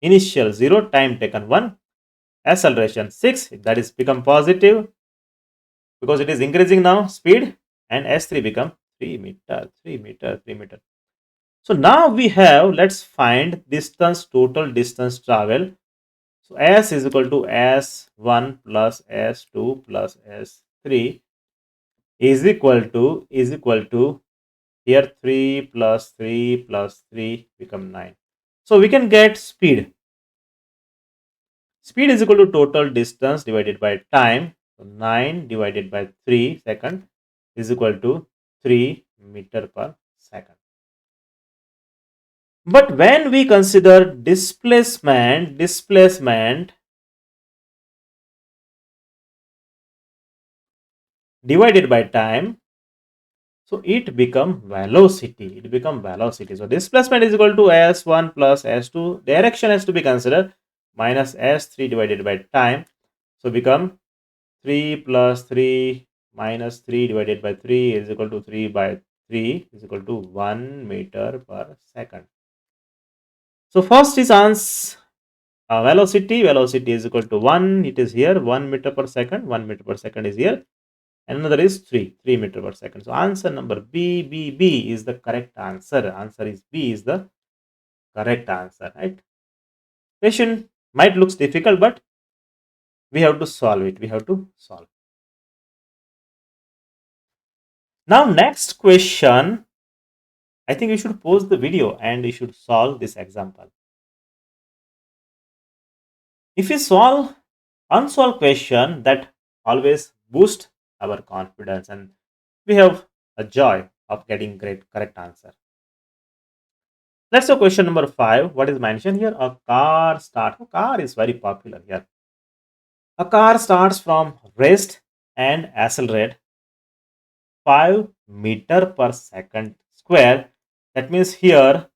Initial 0, time taken 1. Acceleration 6. That is become positive because it is increasing now speed. And S3 become 3 meter, 3 meter, 3 meter. So now we have, let's find distance, total distance travel. So S is equal to S1 plus S2 plus S3 is equal to here 3 plus 3 plus 3 become 9. So we can get speed. Speed is equal to total distance divided by time. So 9 divided by 3 second is equal to 3 meter per second. But when we consider displacement divided by time, so it become velocity. So displacement is equal to s1 plus s2. Direction has to be considered minus s3 divided by time. So become 3 plus 3 minus 3 divided by 3 is equal to 3 by 3 is equal to 1 meter per second. So first is answer. Velocity is equal to 1. It is here 1 meter per second. 1 meter per second is here. And another is 3 meter per second. So answer number B is the correct answer. Answer is B is the correct answer, right? Question might looks difficult, but we have to solve it. We have to solve. Now next question. I think you should pause the video and you should solve this example. If you solve unsolved question, that always boost our confidence and we have a joy of getting great correct answer. Let's go question number 5. What is mentioned here? A car start. A car is very popular here. A car starts from rest and accelerate 5 meter per second square. That means here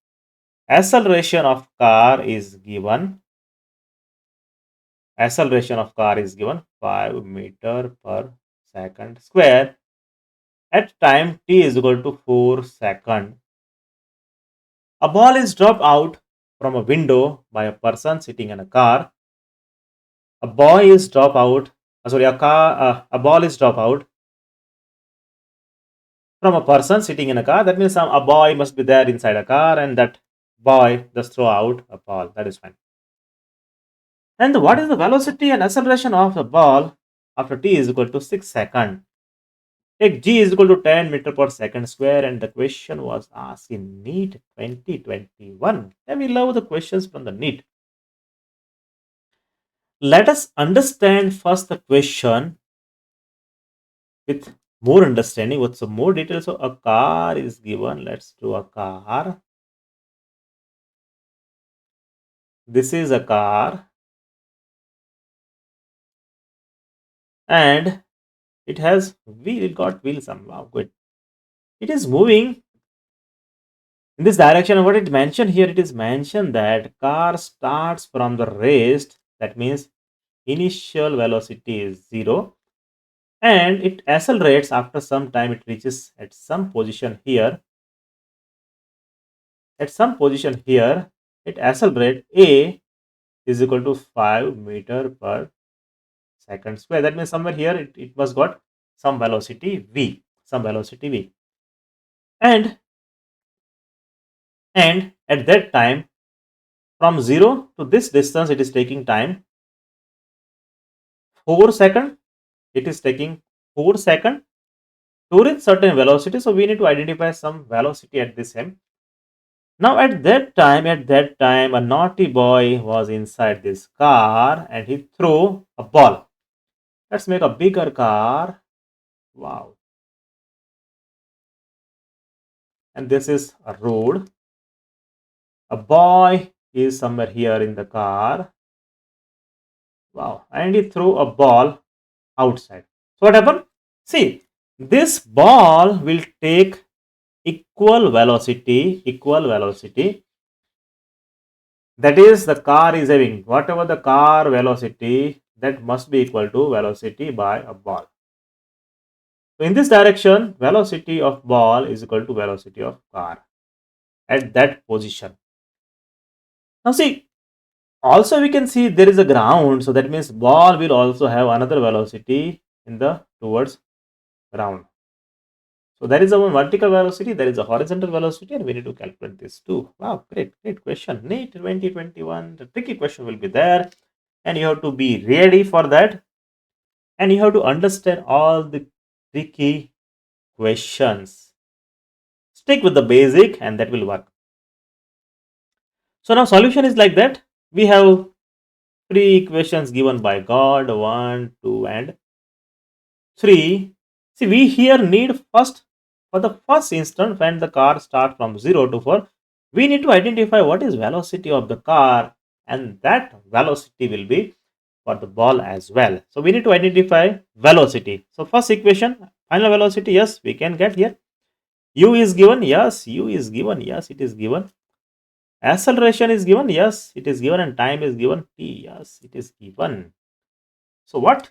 acceleration of car is given. Acceleration of car is given 5 meter per second square at time t is equal to 4 seconds. A ball is dropped out from a window by a person sitting in a car. A boy is dropped out. Sorry, a ball is dropped out from a person sitting in a car. That means a boy must be there inside a car, and that boy just throw out a ball. That is fine. And what is the velocity and acceleration of the ball after t is equal to 6 seconds? Take g is equal to 10 meter per second square, and the question was asked in NEET 2021. And we love the questions from the NEET. Let us understand first the question with more understanding, with some more details. So a car is given. Let's do a car. This is a car and it has wheel. It got wheels somehow. Good. It is moving in this direction. What it mentioned here? It is mentioned that car starts from the rest. That means initial velocity is 0 and it accelerates after some time. It reaches at some position here. At some position here, it accelerates. A is equal to 5 meter per second square. That means somewhere here it must got some velocity v, and at that time from 0 to this distance it is taking time 4 second. It is taking 4 second to reach certain velocity. So we need to identify some velocity at this end. Now at that time, a naughty boy was inside this car and he threw a ball. Let's make a bigger car. Wow. And this is a road. A boy is somewhere here in the car. Wow. And he threw a ball outside. So what happened? See, this ball will take equal velocity. That is, the car is having whatever the car velocity, that must be equal to velocity by a ball. So in this direction, velocity of ball is equal to velocity of car at that position. Now see, also we can see there is a ground, so that means ball will also have another velocity in the towards ground. So there is a vertical velocity, there is a horizontal velocity, and we need to calculate this too. Wow, great question. NEET 2021, the tricky question will be there, and you have to be ready for that, and you have to understand all the tricky questions. Stick with the basic, and that will work. So now solution is like that. We have three equations given by God, 1, 2, and 3. See, we here need first, for the first instant when the car starts from 0 to 4, we need to identify what is velocity of the car, and that velocity will be for the ball as well. So we need to identify velocity. So first equation, final velocity, yes, we can get here. U is given, yes, U is given, yes, it is given. Acceleration is given, yes, it is given, and time is given, T, yes, it is given. So what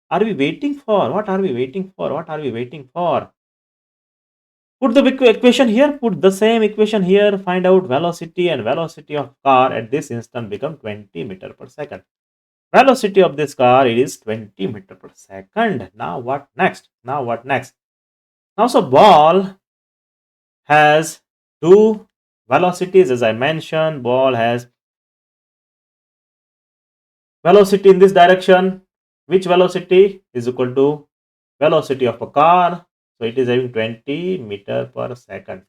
are we waiting for? What are we waiting for? What are we waiting for? Put the equation here, put the same equation here, find out velocity, and velocity of car at this instant become 20 meter per second. Velocity of this car, it is 20 meter per second. Now what next? Now what next? Now so ball has two velocities, as I mentioned. Ball has velocity in this direction. Which velocity is equal to velocity of a car? So it is having 20 meter per second.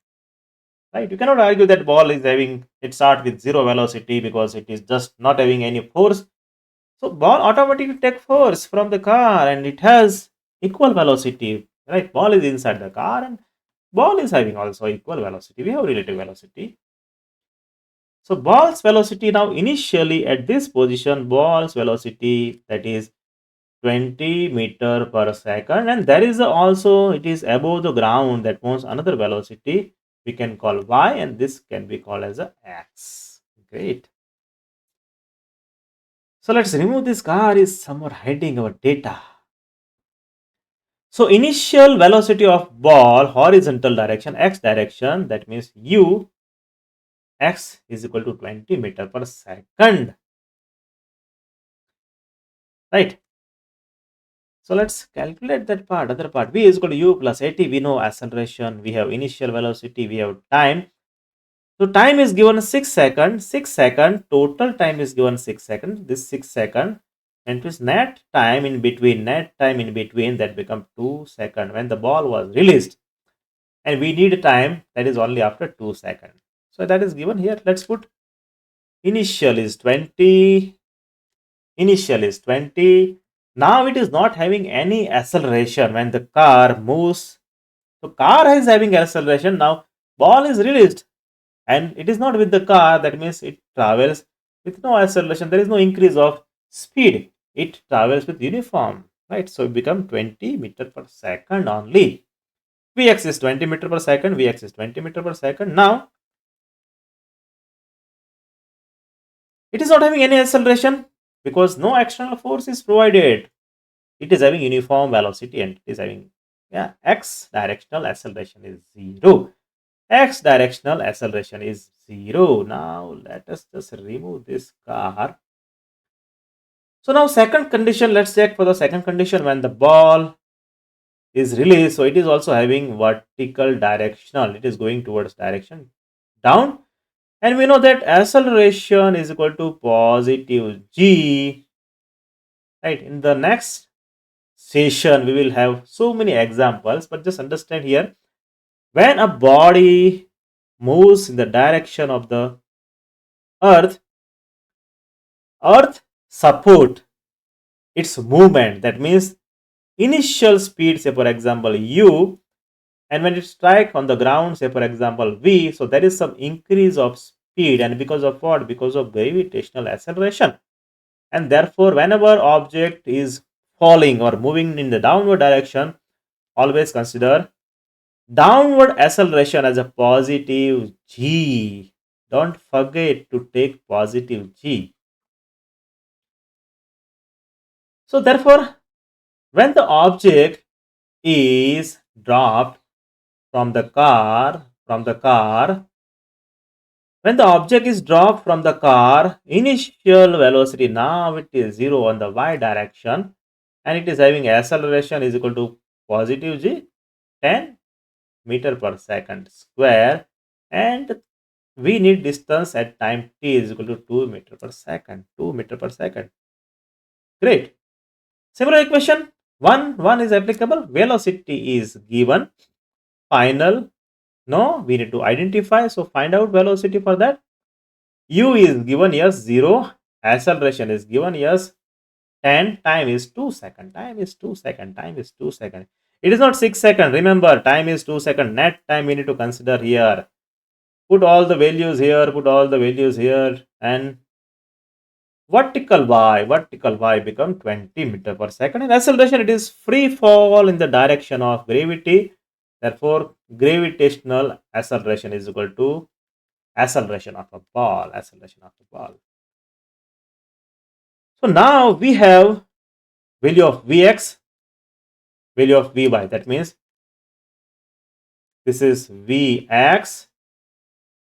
Right? You cannot argue that ball is having, it start with zero velocity because it is just not having any force. So ball automatically take force from the car and it has equal velocity. Right? Ball is inside the car and ball is having also equal velocity. We have relative velocity. So ball's velocity now initially at this position, ball's velocity, that is 20 meter per second, and there is also, it is above the ground, that means another velocity we can call y, and this can be called as a x. Great. So let's remove this car is somewhere hiding our data. So initial velocity of ball, horizontal direction, x direction, that means u, x is equal to 20 meter per second. Right. So let's calculate that part, other part. V is equal to u plus at. We know acceleration, we have initial velocity, we have time. So time is given 6 seconds. 6 seconds. Total time is given 6 seconds. This 6 seconds. And it is net time in between. Net time in between, that become 2 seconds when the ball was released. And we need time that is only after 2 seconds. So that is given here. Let's put initial is 20. Initial is 20. Now it is not having any acceleration when the car moves. So car is having acceleration. Now ball is released and it is not with the car. That means it travels with no acceleration. There is no increase of speed. It travels with uniform. Right. So it become 20 meter per second only. Vx is 20 meter per second. Vx is 20 meter per second. Now it is not having any acceleration because no external force is provided. It is having uniform velocity and it is having, yeah, x directional acceleration is 0. X directional acceleration is 0. Now let us just remove this car. So now second condition, let's check for the second condition when the ball is released. So it is also having vertical directional. It is going towards direction down. And we know that acceleration is equal to positive g. Right. In the next session, we will have so many examples, but just understand here, when a body moves in the direction of the earth, earth support its movement. That means initial speed, say for example u, and when it strike on the ground, say for example v, so there is some increase of speed, and because of what? Because of gravitational acceleration. And therefore whenever object is falling or moving in the downward direction, always consider downward acceleration as a positive g. Don't forget to take positive g. So therefore, when the object is dropped from the car, when the object is dropped from the car, initial velocity, now it is 0 on the y direction, and it is having acceleration is equal to positive g, 10 meter per second square, and we need distance at time t is equal to 2 meter per second. 2 meter per second. Great. Similar equation. One is applicable. Velocity is given. Final. No, we need to identify. So find out velocity for that. U is given as 0. Acceleration is given as 10. Time is 2 second. Time is 2 second. Time is 2 second. It is not 6 second. Remember, time is 2 second. Net time we need to consider here. Put all the values here. Put all the values here. And vertical y become 20 meter per second. In acceleration, it is free fall in the direction of gravity. Therefore, gravitational acceleration is equal to acceleration of a ball. Acceleration of a ball. So now we have value of vx, value of vy. That means this is vx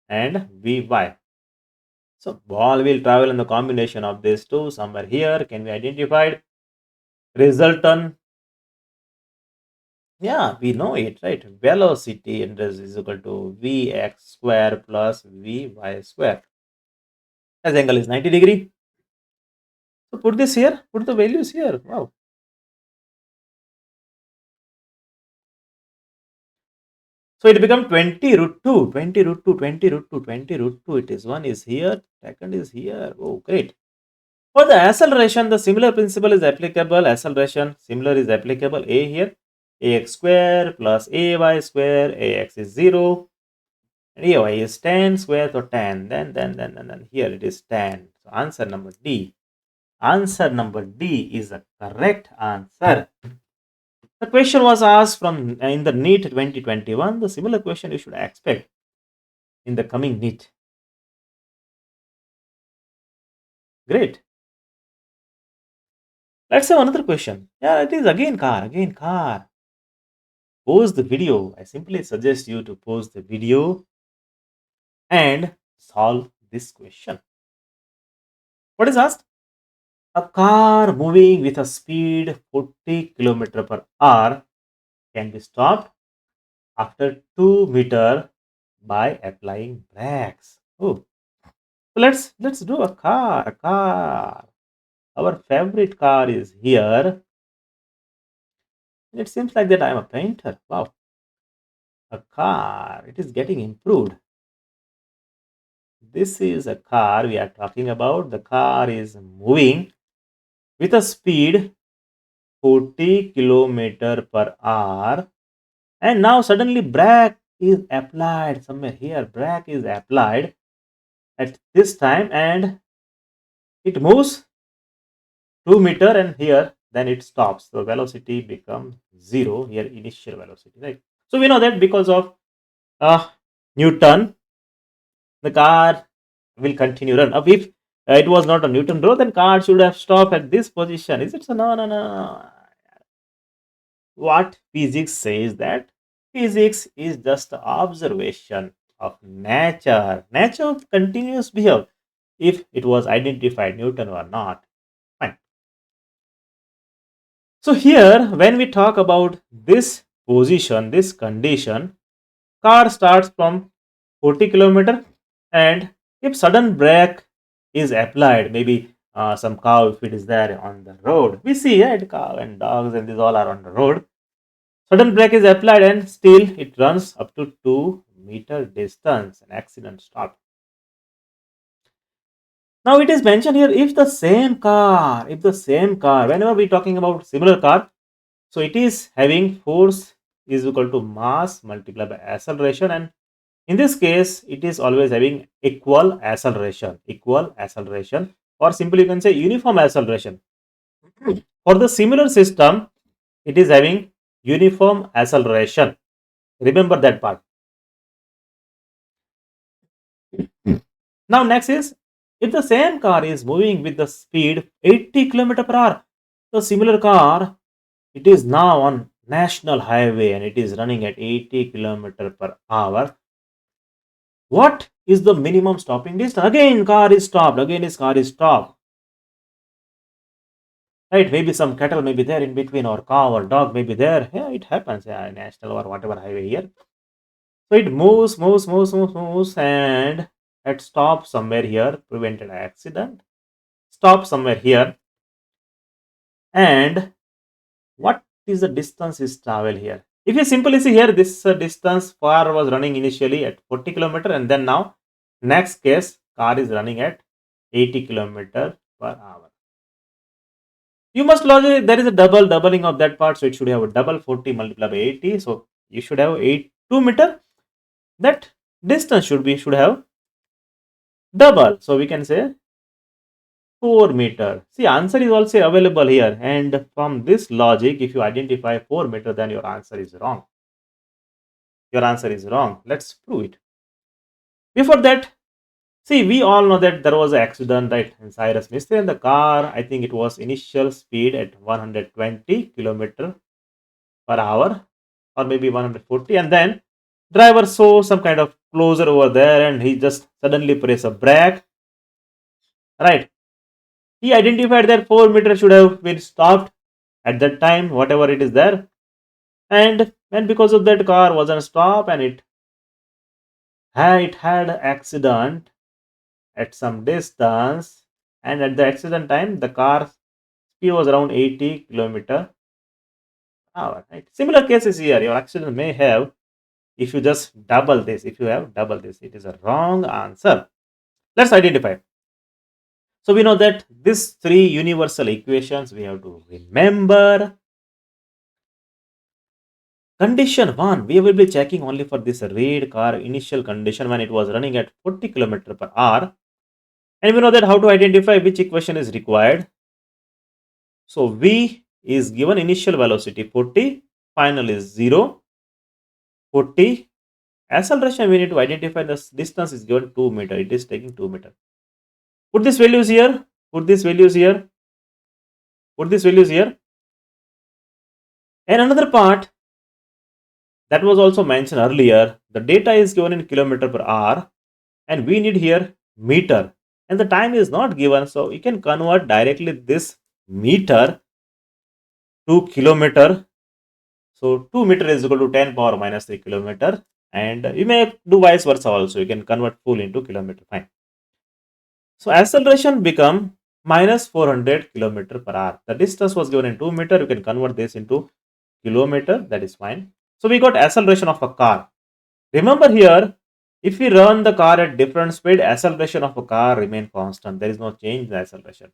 and vy. So ball will travel in the combination of these two somewhere here. Can be identified. Resultant. Yeah, we know it, right? Velocity and this is equal to Vx square plus Vy square. As angle is 90 degree. So put this here, put the values here. Wow. So it become 20 root 2, 20 root 2, 20 root 2, 20 root 2. It is one is here, second is here. Oh, great. For the acceleration, the similar principle is applicable. Acceleration, similar is applicable. A here, ax square plus ay square, ax is 0. And ay is 10 square, so 10. Then here it is 10. So answer number D. Answer number D is the correct answer. The question was asked from in the NEET 2021. The similar question you should expect in the coming NEET. Great. Let's have another question. Yeah, it is again car. Again car. Pause the video. I simply suggest you to pause the video and solve this question. What is asked? A car moving with a speed 40 km per hour can be stopped after 2 meter by applying brakes. Oh, so let's do a car. A car. Our favorite car is here. It seems like that I am a painter. Wow, a car. It is getting improved. This is a car we are talking about. The car is moving with a speed 40 km per hour, and now suddenly brake is applied somewhere here. Brake is applied at this time, and it moves 2 meter, and here then it stops. So velocity becomes 0 here, initial velocity, right? So we know that because of uh, Newton, the car will continue run. If it was not a Newton law, then car should have stopped at this position. Is it so? No, no, no. What physics says that physics is just the observation of nature. Nature continues behave if it was identified Newton or not. Fine. So here, when we talk about this position, this condition, car starts from 40 km, and if sudden brake is applied, maybe some cow if it is there on the road, we see right, cow and dogs and these all are on the road. Sudden brake is applied and still it runs up to 2 meter distance, an accident stopped. Now it is mentioned here if the same car, whenever we talking about similar car, so it is having force is equal to mass multiplied by acceleration, and in this case it is always having equal acceleration, or simply you can say uniform acceleration. For the similar system, it is having uniform acceleration. Remember that part. Now next is if the same car is moving with the speed 80 km per hour, the similar car it is now on national highway and it is running at 80 km per hour. What is the minimum stopping distance? Again car is stopped. Right? Maybe some cattle may be there in between, or cow or dog may be there. Yeah, it happens. Yeah, national or whatever highway here. So it moves, and it stops somewhere here, prevented accident. Stop somewhere here, and what is the distance is travel here? If you simply see here, this distance car was running initially at 40 kilometer, and then now next case car is running at 80 kilometer per hour. You must logic there is a doubling of that part, so it should have a double 40 multiplied by 80. So you should have 2 meter. That distance should have double. So we can say 4 meter. See, answer is also available here, and from this logic, if you identify 4 meter, then your answer is wrong. Let's prove it. Before that, see, we all know that there was an accident, right? And Cyrus missed in the car. I think it was initial speed at 120 kilometer per hour, or maybe 140, and then driver saw some kind of closer over there, and he just suddenly press a brake. Right? He identified that 4 meter should have been stopped at that time, whatever it is there, and because of that car wasn't stopped, and it had accident at some distance, and at the accident time the car speed was around 80 kilometer hour. Right? Similar cases here, your accident may have, if you just double this, if you have double this, it is a wrong answer. Let's identify. So we know that these three universal equations we have to remember. Condition 1, we will be checking only for this red car initial condition when it was running at 40 km per hour. And we know that how to identify which equation is required. So V is given initial velocity 40, final is 0, 40. Acceleration we need to identify the distance is given 2 meter. It is taking 2 meter. Put these values here, put these values here, put these values here. And another part that was also mentioned earlier, the data is given in kilometer per hour, and we need here meter, and the time is not given, so you can convert directly this meter to kilometer. So 2 meter is equal to 10 power minus 3 kilometer, and you may do vice versa also, you can convert full into kilometer. Fine. So acceleration become minus 400 kilometer per hour. The distance was given in 2 meter, you can convert this into kilometer, that is fine. So we got acceleration of a car. Remember here, if we run the car at different speed, acceleration of a car remain constant. There is no change in the acceleration.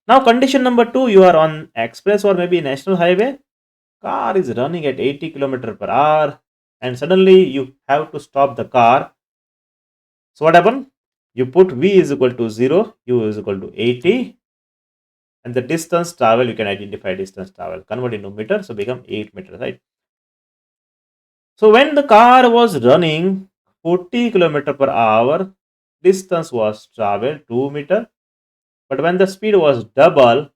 Now condition number 2, you are on express or maybe national highway. Car is running at 80 km per hour, and suddenly you have to stop the car. So what happened? You put V is equal to 0, U is equal to 80, and the distance travel, you can identify distance travel. Convert into meter, so become 8 meters, right? So when the car was running 40 km per hour, distance was traveled 2 meter. But when the speed was double,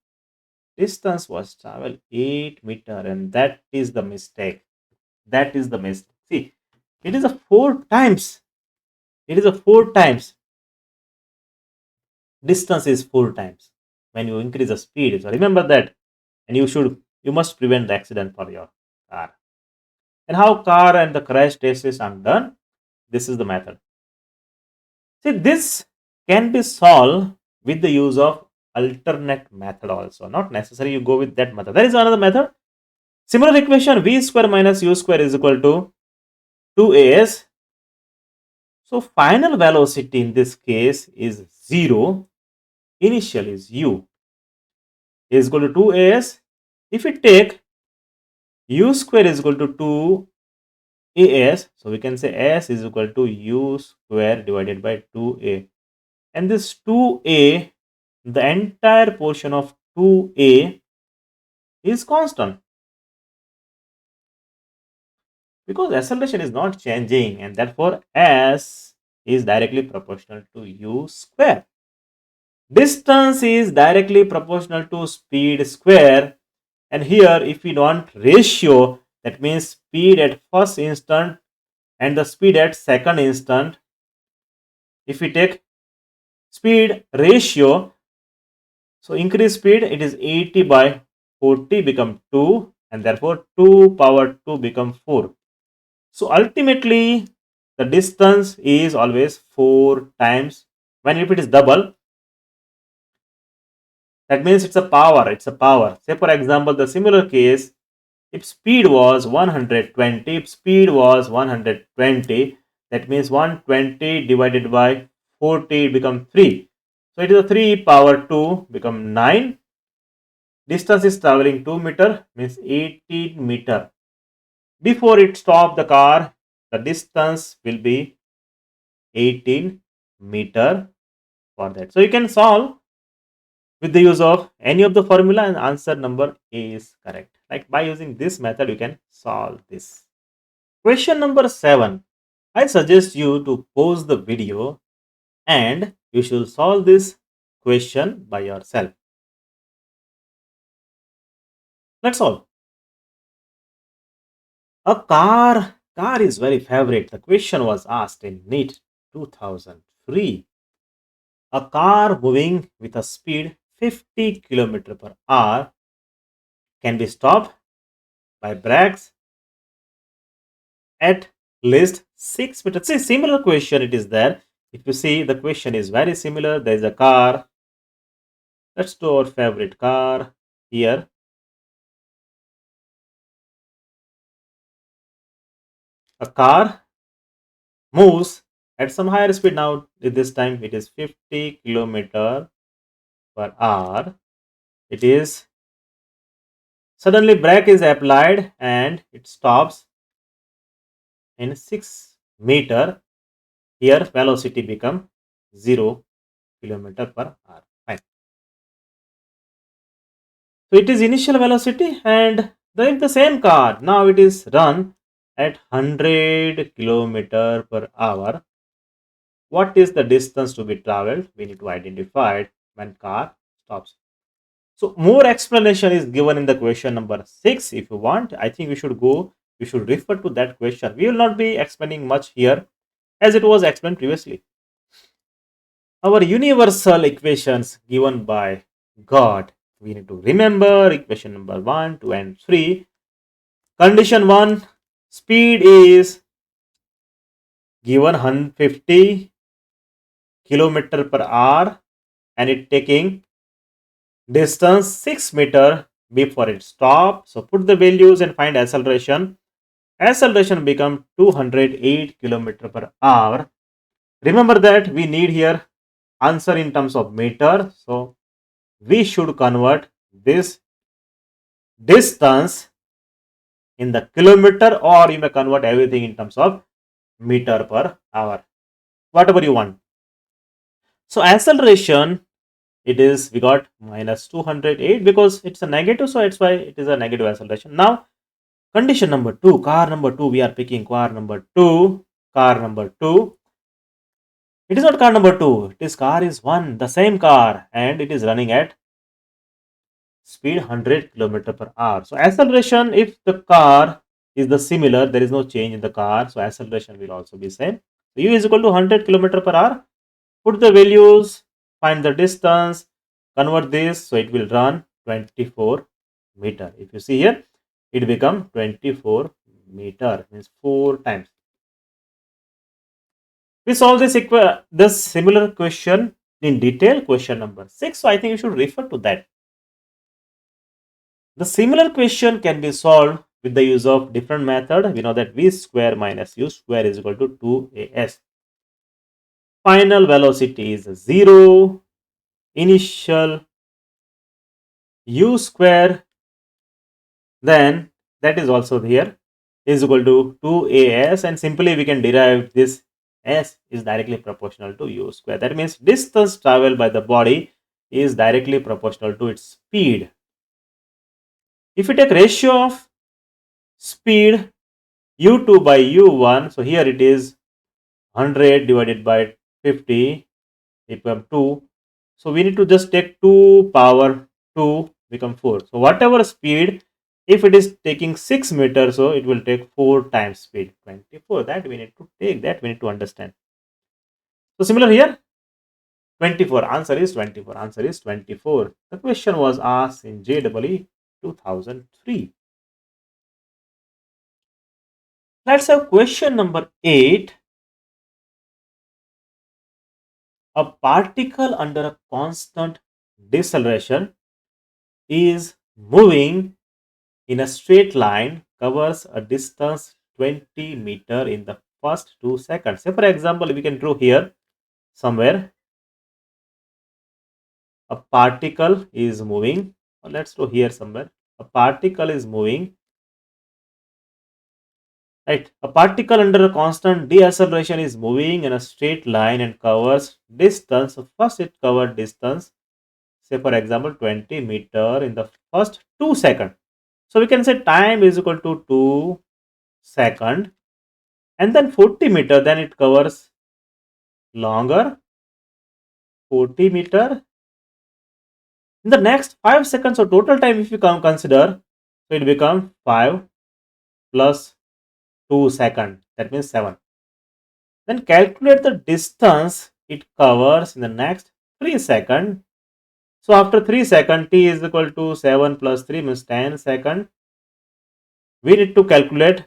distance was traveled 8 meter, and that is the mistake. See, it is a 4 times. Distance is 4 times when you increase the speed. So remember that, and you must prevent the accident for your car. And how car and the crash test is done? This is the method. See, this can be solved with the use of alternate method also. Not necessary you go with that method. There is another method. Similar equation, v square minus u square is equal to 2as. So final velocity in this case is 0. Initial is u is equal to 2as. If we take u square is equal to 2as, so we can say s is equal to u square divided by 2a. And this 2a, the entire portion of 2a is constant because acceleration is not changing, and therefore s is directly proportional to u square. Distance is directly proportional to speed square, and here if we want ratio, that means speed at first instant and the speed at second instant. If we take speed ratio, so increase speed, it is 80 by 40 become 2, and therefore 2 power 2 become 4. So ultimately the distance is always 4 times. When if it is double, that means it's a power. It's a power. Say for example, the similar case, if speed was 120, if speed was 120, that means 120 divided by 40 become 3. So it is a 3 power 2 become 9. Distance is traveling 2 meter, means 18 meter. Before it stop the car, the distance will be 18 meter for that. So you can solve with the use of any of the formula, and answer number A is correct. Like by using this method, you can solve this. Question number 7. I suggest you to pause the video and you should solve this question by yourself. Let's solve. A car is very favorite. The question was asked in NEET 2003. A car moving with a speed 50 km per hour can be stopped by brakes at least 6 meters. See, similar question it is there. If you see, the question is very similar. There is a car. Let's do our favorite car here. A car moves at some higher speed. Now this time it is 50 km per hour. It is suddenly brake is applied and it stops in 6 meter. Here velocity become 0 kilometer per hour. Fine. So it is initial velocity, and the same car now it is run at 100 kilometer per hour. What is the distance to be traveled? We need to identify it when car stops. So more explanation is given in the question number 6. If you want, I think we should refer to that question. We will not be explaining much here as it was explained previously. Our universal equations given by God. We need to remember equation number 1, 2 and 3. Condition 1, speed is given 150 kilometer per hour and it taking distance 6 meter before it stop. So put the values and find acceleration. Acceleration become 208 kilometer per hour. Remember that we need here answer in terms of meter. So we should convert this distance in the kilometer, or you may convert everything in terms of meter per hour, whatever you want. So acceleration, it is, we got minus 208 because it's a negative, so it's why it is a negative acceleration. Now condition number 2, car number 2, we are picking car number 2. It is not car number 2, it is car is 1, the same car, and it is running at speed 100 kilometer per hour. So acceleration, if the car is the similar, there is no change in the car, so acceleration will also be same. So u is equal to 100 kilometer per hour. Put the values, find the distance, convert this, so it will run 24 meter. If you see here, it become 24 meter, means 4 times. We solve this similar question in detail, question number 6. So I think you should refer to that. The similar question can be solved with the use of different method. We know that v square minus u square is equal to 2as. final velocity is 0, initial u square, then that is also here, is equal to 2as, and simply we can derive this s is directly proportional to u square. That means distance traveled by the body is directly proportional to its speed. If you take ratio of speed u2 by u1, so here it is 100 divided by 50, it become 2. So we need to just take 2 power 2 become 4. So whatever speed, if it is taking 6 meters, so it will take 4 times speed, 24. That we need to take, that we need to understand. So similar here, 24. Answer is 24. Answer is 24. The question was asked in JEE 2003. Let's have question number 8. A particle under a constant deceleration is moving in a straight line, covers a distance 20 meter in the first 2 seconds. Say for example, we can draw here somewhere a particle is moving, or let's draw here somewhere a particle is moving, right? A particle under a constant deceleration is moving in a straight line and covers distance. So first it covered distance, say for example 20 meter in the first 2 seconds. So we can say time is equal to 2 second, and then 40 meter, then it covers longer 40 meter in the next 5 seconds. So total time if you consider, so it becomes 5 plus 2 second, that means 7. Then calculate the distance it covers in the next 3 second. So after 3 second, t is equal to 7 plus 3 means 10 second. We need to calculate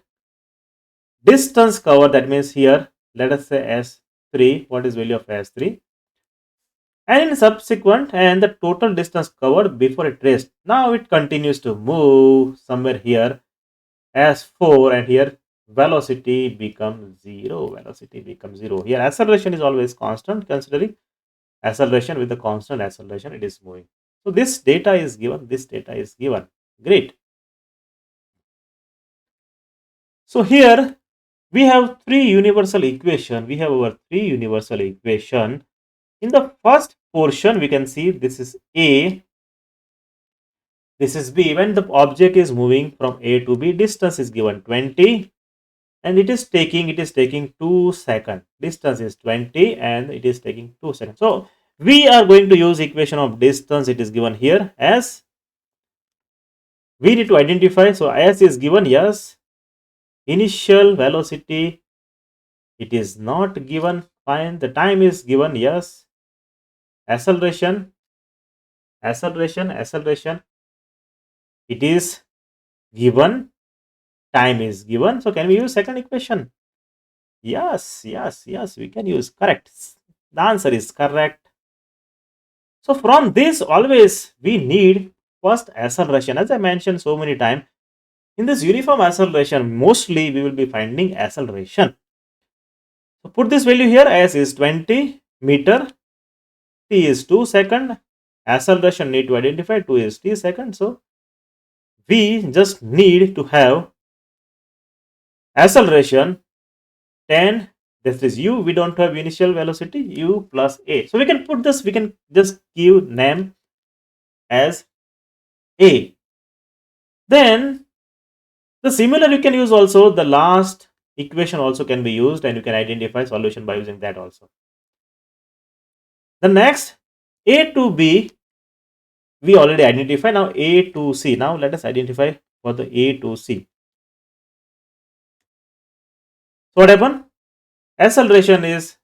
distance covered, that means here let us say s3. What is value of s3? And in subsequent, and the total distance covered before it reached. Now it continues to move somewhere here as 4, and here velocity becomes 0. Velocity becomes 0. Here acceleration is always constant, considering acceleration with the constant acceleration it is moving. So this data is given, this data is given. Great. So here we have three universal equation. We have our three universal equation. In the first portion we can see this is A, this is B. When the object is moving from A to B, distance is given 20, and it is taking 2 seconds. Distance is 20 and it is taking 2 seconds. So we are going to use equation of distance. It is given here as, we need to identify. So S is given, yes. Initial velocity, it is not given, fine. The time is given, yes. Acceleration, it is given, time is given. So can we use second equation? Yes, we can use, correct. The answer is correct. So from this always we need first acceleration. As I mentioned so many times, in this uniform acceleration mostly we will be finding acceleration. So put this value here, as is 20 meter, t is 2 second, acceleration need to identify, 2 is t second. So we just need to have acceleration 10, this is u, we don't have initial velocity, u plus a. So we can put this, we can just give name as a. Then the similar you can use also, the last equation also can be used, and you can identify solution by using that also. The next, a to b we already identify. Now a to c, now let us identify for the a to c. So what happened? Acceleration is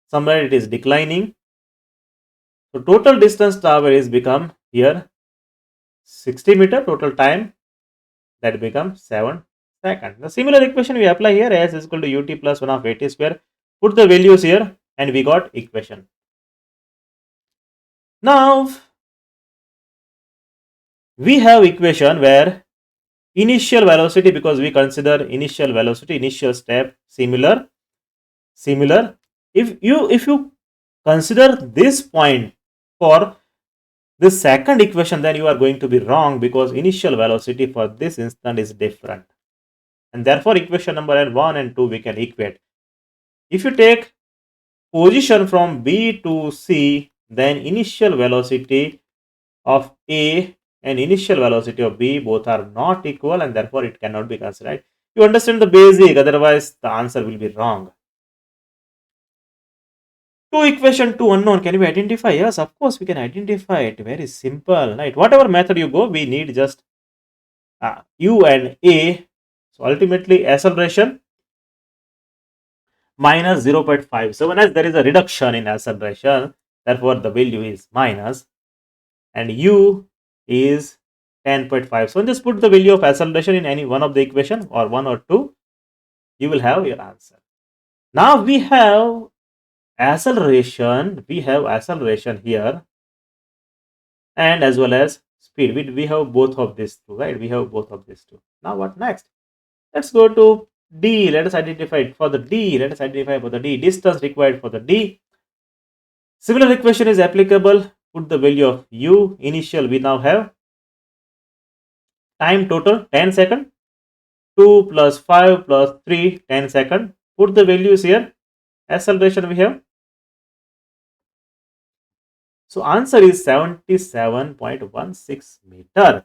somewhere it is declining. So total distance traveled is become here 60 meter, total time that becomes 7 seconds. The similar equation we apply here, as is equal to ut plus 1 of at square. Put the values here and we got equation. Now we have equation where initial velocity, because we consider initial velocity, initial step similar, If you consider this point for the second equation, then you are going to be wrong because initial velocity for this instant is different. And therefore, equation number 1 and 2 we can equate. If you take position from B to C, then initial velocity of A and initial velocity of B both are not equal and therefore it cannot be considered. You understand the basic, otherwise the answer will be wrong. Two equation, two unknown. Can we identify? Yes, of course we can identify it. Very simple, right? Whatever method you go, we need just U and A. So ultimately acceleration minus 0.5. So when as there is a reduction in acceleration, therefore the value is minus and U is 10.5. So just put the value of acceleration in any one of the equation or one or two, you will have your answer. Now we have acceleration here and as well as speed. We have both of these two, right? We have both of these two. Now what next? Let's go to D. Let us identify it for the D. Let us identify for the D. Distance required for the D. Similar equation is applicable. Put the value of U. Initial we now have. Time total 10 second. 2 plus 5 plus 3 10 second. Put the values here. Acceleration we have. So answer is 77.16 meter.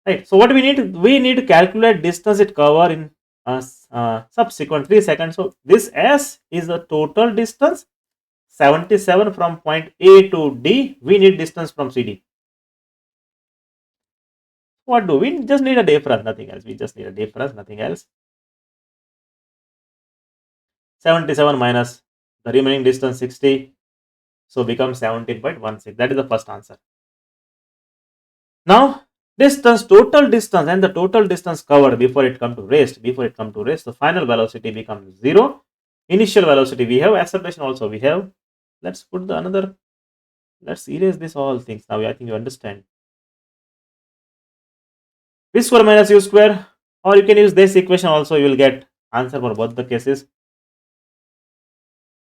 Right. So what we need? We need to calculate distance it cover in subsequent 3 seconds. So this S is the total distance 77 from point A to D. We need distance from CD. What do we just need a difference? Nothing else. We just need a difference. Nothing else. 77 minus the remaining distance 60. So becomes 17.16. That is the first answer. Now distance, total distance and the total distance covered before it come to rest. The final velocity becomes 0. Initial velocity we have, acceleration also we have. Let's put the another, let's erase this all things. Now I think you understand. V square minus U square, or you can use this equation also, you will get answer for both the cases.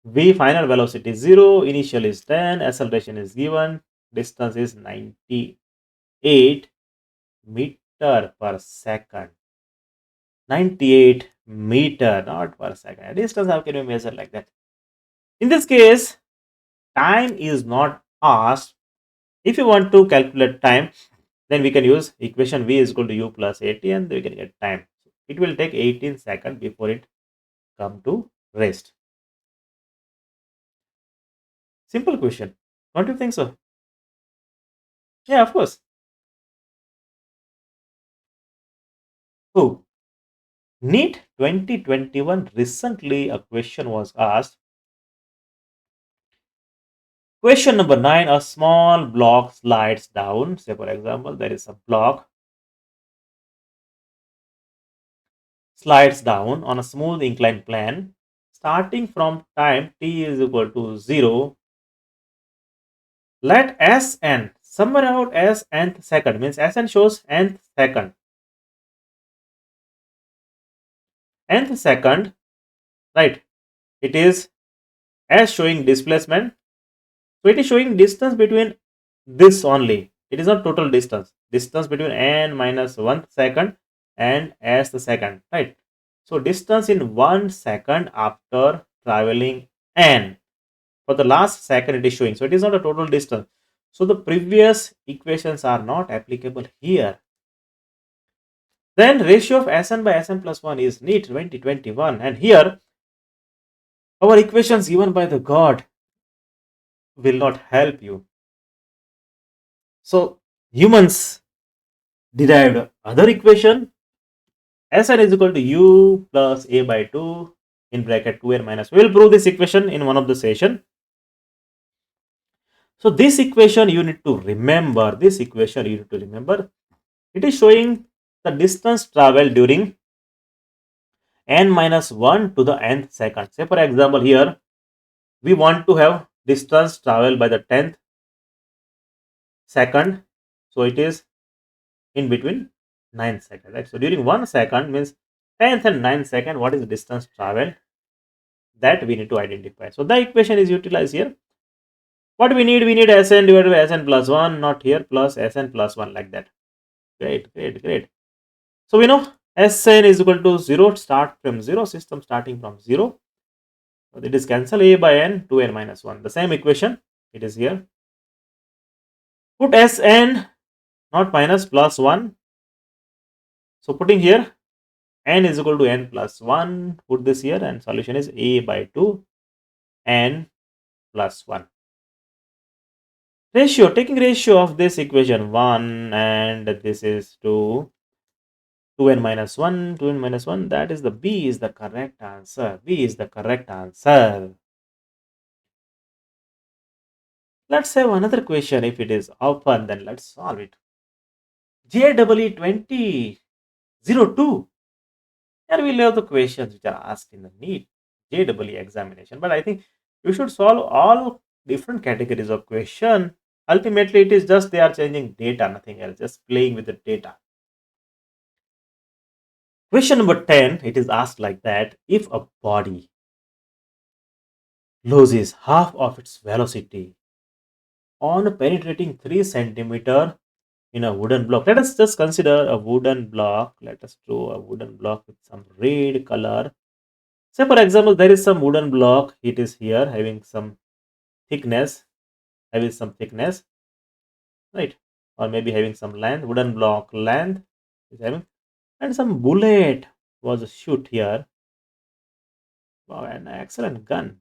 V final velocity is 0, initial is 10, acceleration is given, distance is 98 meter per second. 98 meter, not per second. Distance, how can we measure like that? In this case, time is not asked. If you want to calculate time, then we can use equation V is equal to U plus 80 and we can get time. It will take 18 seconds before it come to rest. Simple question. Don't you think so? Yeah, of course. Who? NEET 2021 recently a question was asked. Question number 9, a small block slides down. Say for example, there is a block slides down on a smooth inclined plane. Starting from time t is equal to 0, let Sn, somewhere out as nth second, means Sn shows nth second. Nth second, right? It is as showing displacement. So it is showing distance between this only. It is not total distance. Distance between n minus 1 second and s the second, right? So distance in 1 second after traveling n. For the last second it is showing. So it is not a total distance. So the previous equations are not applicable here. Then ratio of Sn by Sn plus 1 is NEET 2021. And here our equations given by the God will not help you. So humans derived other equation. Sn is equal to U plus A by 2 in bracket 2n minus. We will prove this equation in one of the session. So this equation you need to remember. It is showing the distance traveled during n minus 1 to the nth second. Say for example here we want to have distance traveled by the 10th second. So it is in between 9 seconds, right? So during 1 second means 10th and 9th second, what is the distance traveled? That we need to identify. So the equation is utilized here. What we need? We need Sn divided by Sn plus 1, not here, plus Sn plus 1, like that. Great, great, great. So we know Sn is equal to 0, start from 0, system starting from 0. So it is cancel A by n, 2n minus 1. The same equation, it is here. Put Sn, not minus, plus 1. So putting here, n is equal to n plus 1. Put this here, and solution is A by 2, n plus 1. Ratio, taking ratio of this equation 1, and this is 2n minus 1, 2n minus 1, that is the B is the correct answer. B is the correct answer. Let's have another question. If it is open, then let's solve it. JEE 2002. Here we'll have the questions which are asked in the NEET JEE examination. But I think you should solve all different categories of question. Ultimately, it is just they are changing data, nothing else, just playing with the data. Question number 10, it is asked like that. If a body loses half of its velocity on penetrating 3 centimeter in a wooden block. Let us just consider a wooden block. Let us draw a wooden block with some red color. Say for example, there is some wooden block. It is here having some thickness, right? Or maybe having some length. Wooden block length is having, and some bullet was shoot here. Wow, an excellent gun.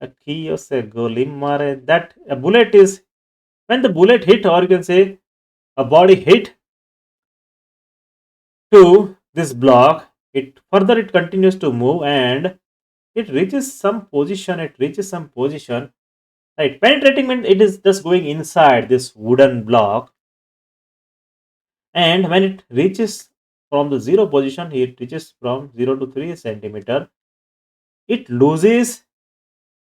A Kiyose Golimare. That a bullet is when the bullet hit, or you can say a body hit to this block, it continues to move, and it reaches some position. Right, penetrating means it is just going inside this wooden block, and when it reaches from the 0 position, it reaches from 0 to 3 centimeter, it loses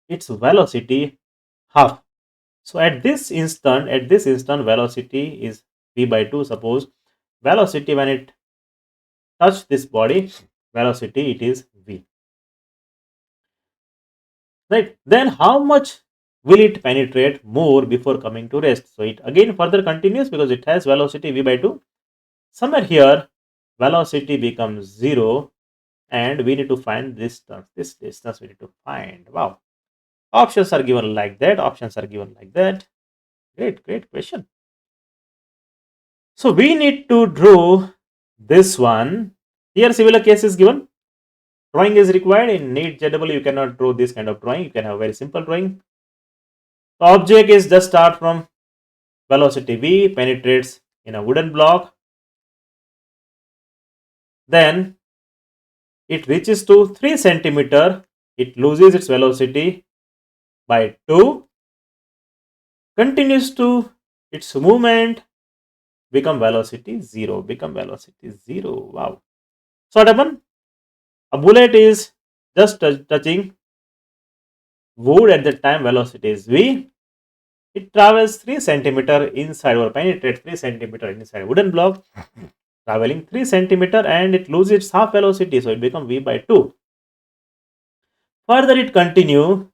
its velocity half. So at this instant velocity is v by 2. Suppose velocity when it touch this body, velocity it is v, right? Then how much will it penetrate more before coming to rest? So it again further continues because it has velocity v by 2. Somewhere here velocity becomes 0, and we need to find this distance we need to find. Wow, options are given like that. Great, great question. So we need to draw this one. Here similar case is given. Drawing is required in NEET JEE. You cannot draw this kind of drawing. You can have very simple drawing. The object is just start from velocity v, penetrates in a wooden block, then it reaches to 3 centimeter, it loses its velocity by 2, continues to its movement, become velocity 0. Wow. So what happened? A bullet is just touching wood at the time, velocity is v. It travels 3 centimeter inside, or penetrates 3 centimeter inside wooden block, traveling 3 centimeter, and it loses its half velocity, so it becomes v by 2. Further it continue,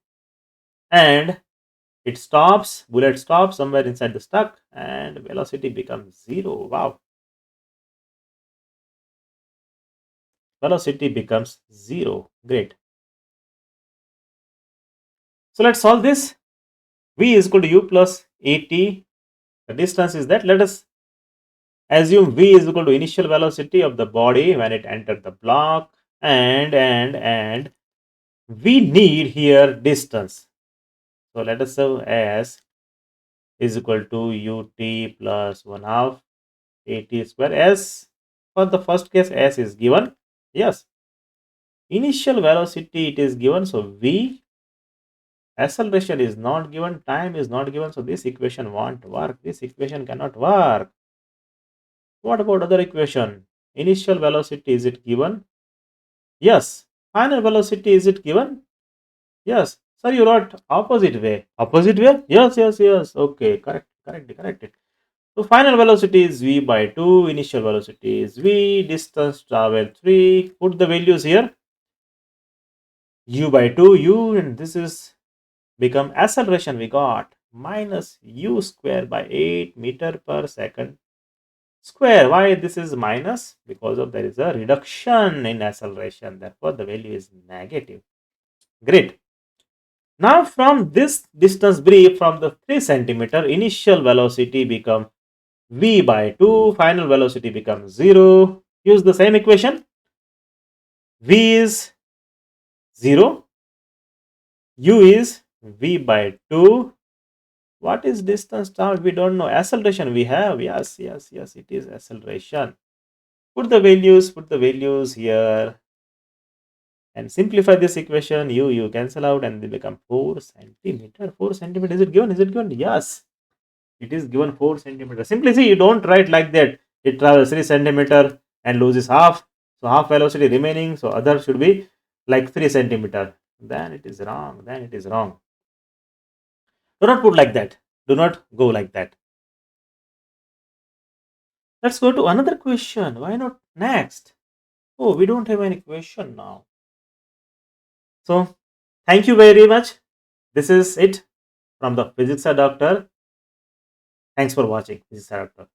and it stops, bullet stops somewhere inside the stuck, and velocity becomes 0. Wow. Velocity becomes 0. Great. So let's solve this. V is equal to u plus at. The distance is that. Let us assume v is equal to initial velocity of the body when it entered the block, and we need here distance. So let us say s is equal to ut plus 1 half at square. S for the first case, s is given. Yes, initial velocity it is given, so v, acceleration is not given, time is not given, so this equation won't work. This equation cannot work. What about other equation? Initial velocity, is it given? Yes. Final velocity, is it given? Yes. Sir, you wrote opposite way. Opposite way? Yes, yes, yes. Okay, correct it. So final velocity is v by 2, initial velocity is v, distance travel 3. Put the values here. u by 2 u, and this is become acceleration. We got minus u square by 8 meter per second square. Why this is minus? Because of there is a reduction in acceleration, therefore the value is negative. Great. Now from this distance brief, from the 3 centimeter, initial velocity become v by 2, final velocity becomes 0. Use the same equation. V is 0, u is v by 2. What is distance now? We don't know. Acceleration we have. Yes, yes, yes, it is acceleration. Put the values here and simplify this equation. You cancel out and they become 4 centimeter. 4 centimeter. Is it given? Is it given? Yes. It is given 4 centimeter. Simply see, you don't write like that. It travels 3 centimeter and loses half. So half velocity remaining. So other should be like 3 centimeter. Then it is wrong. Then it is wrong. Do not put like that. Do not go like that. Let's go to another question. Why not next? Oh, we don't have any question now. So thank you very much. This is it from the physics doctor. Thanks for watching. This is Doctor.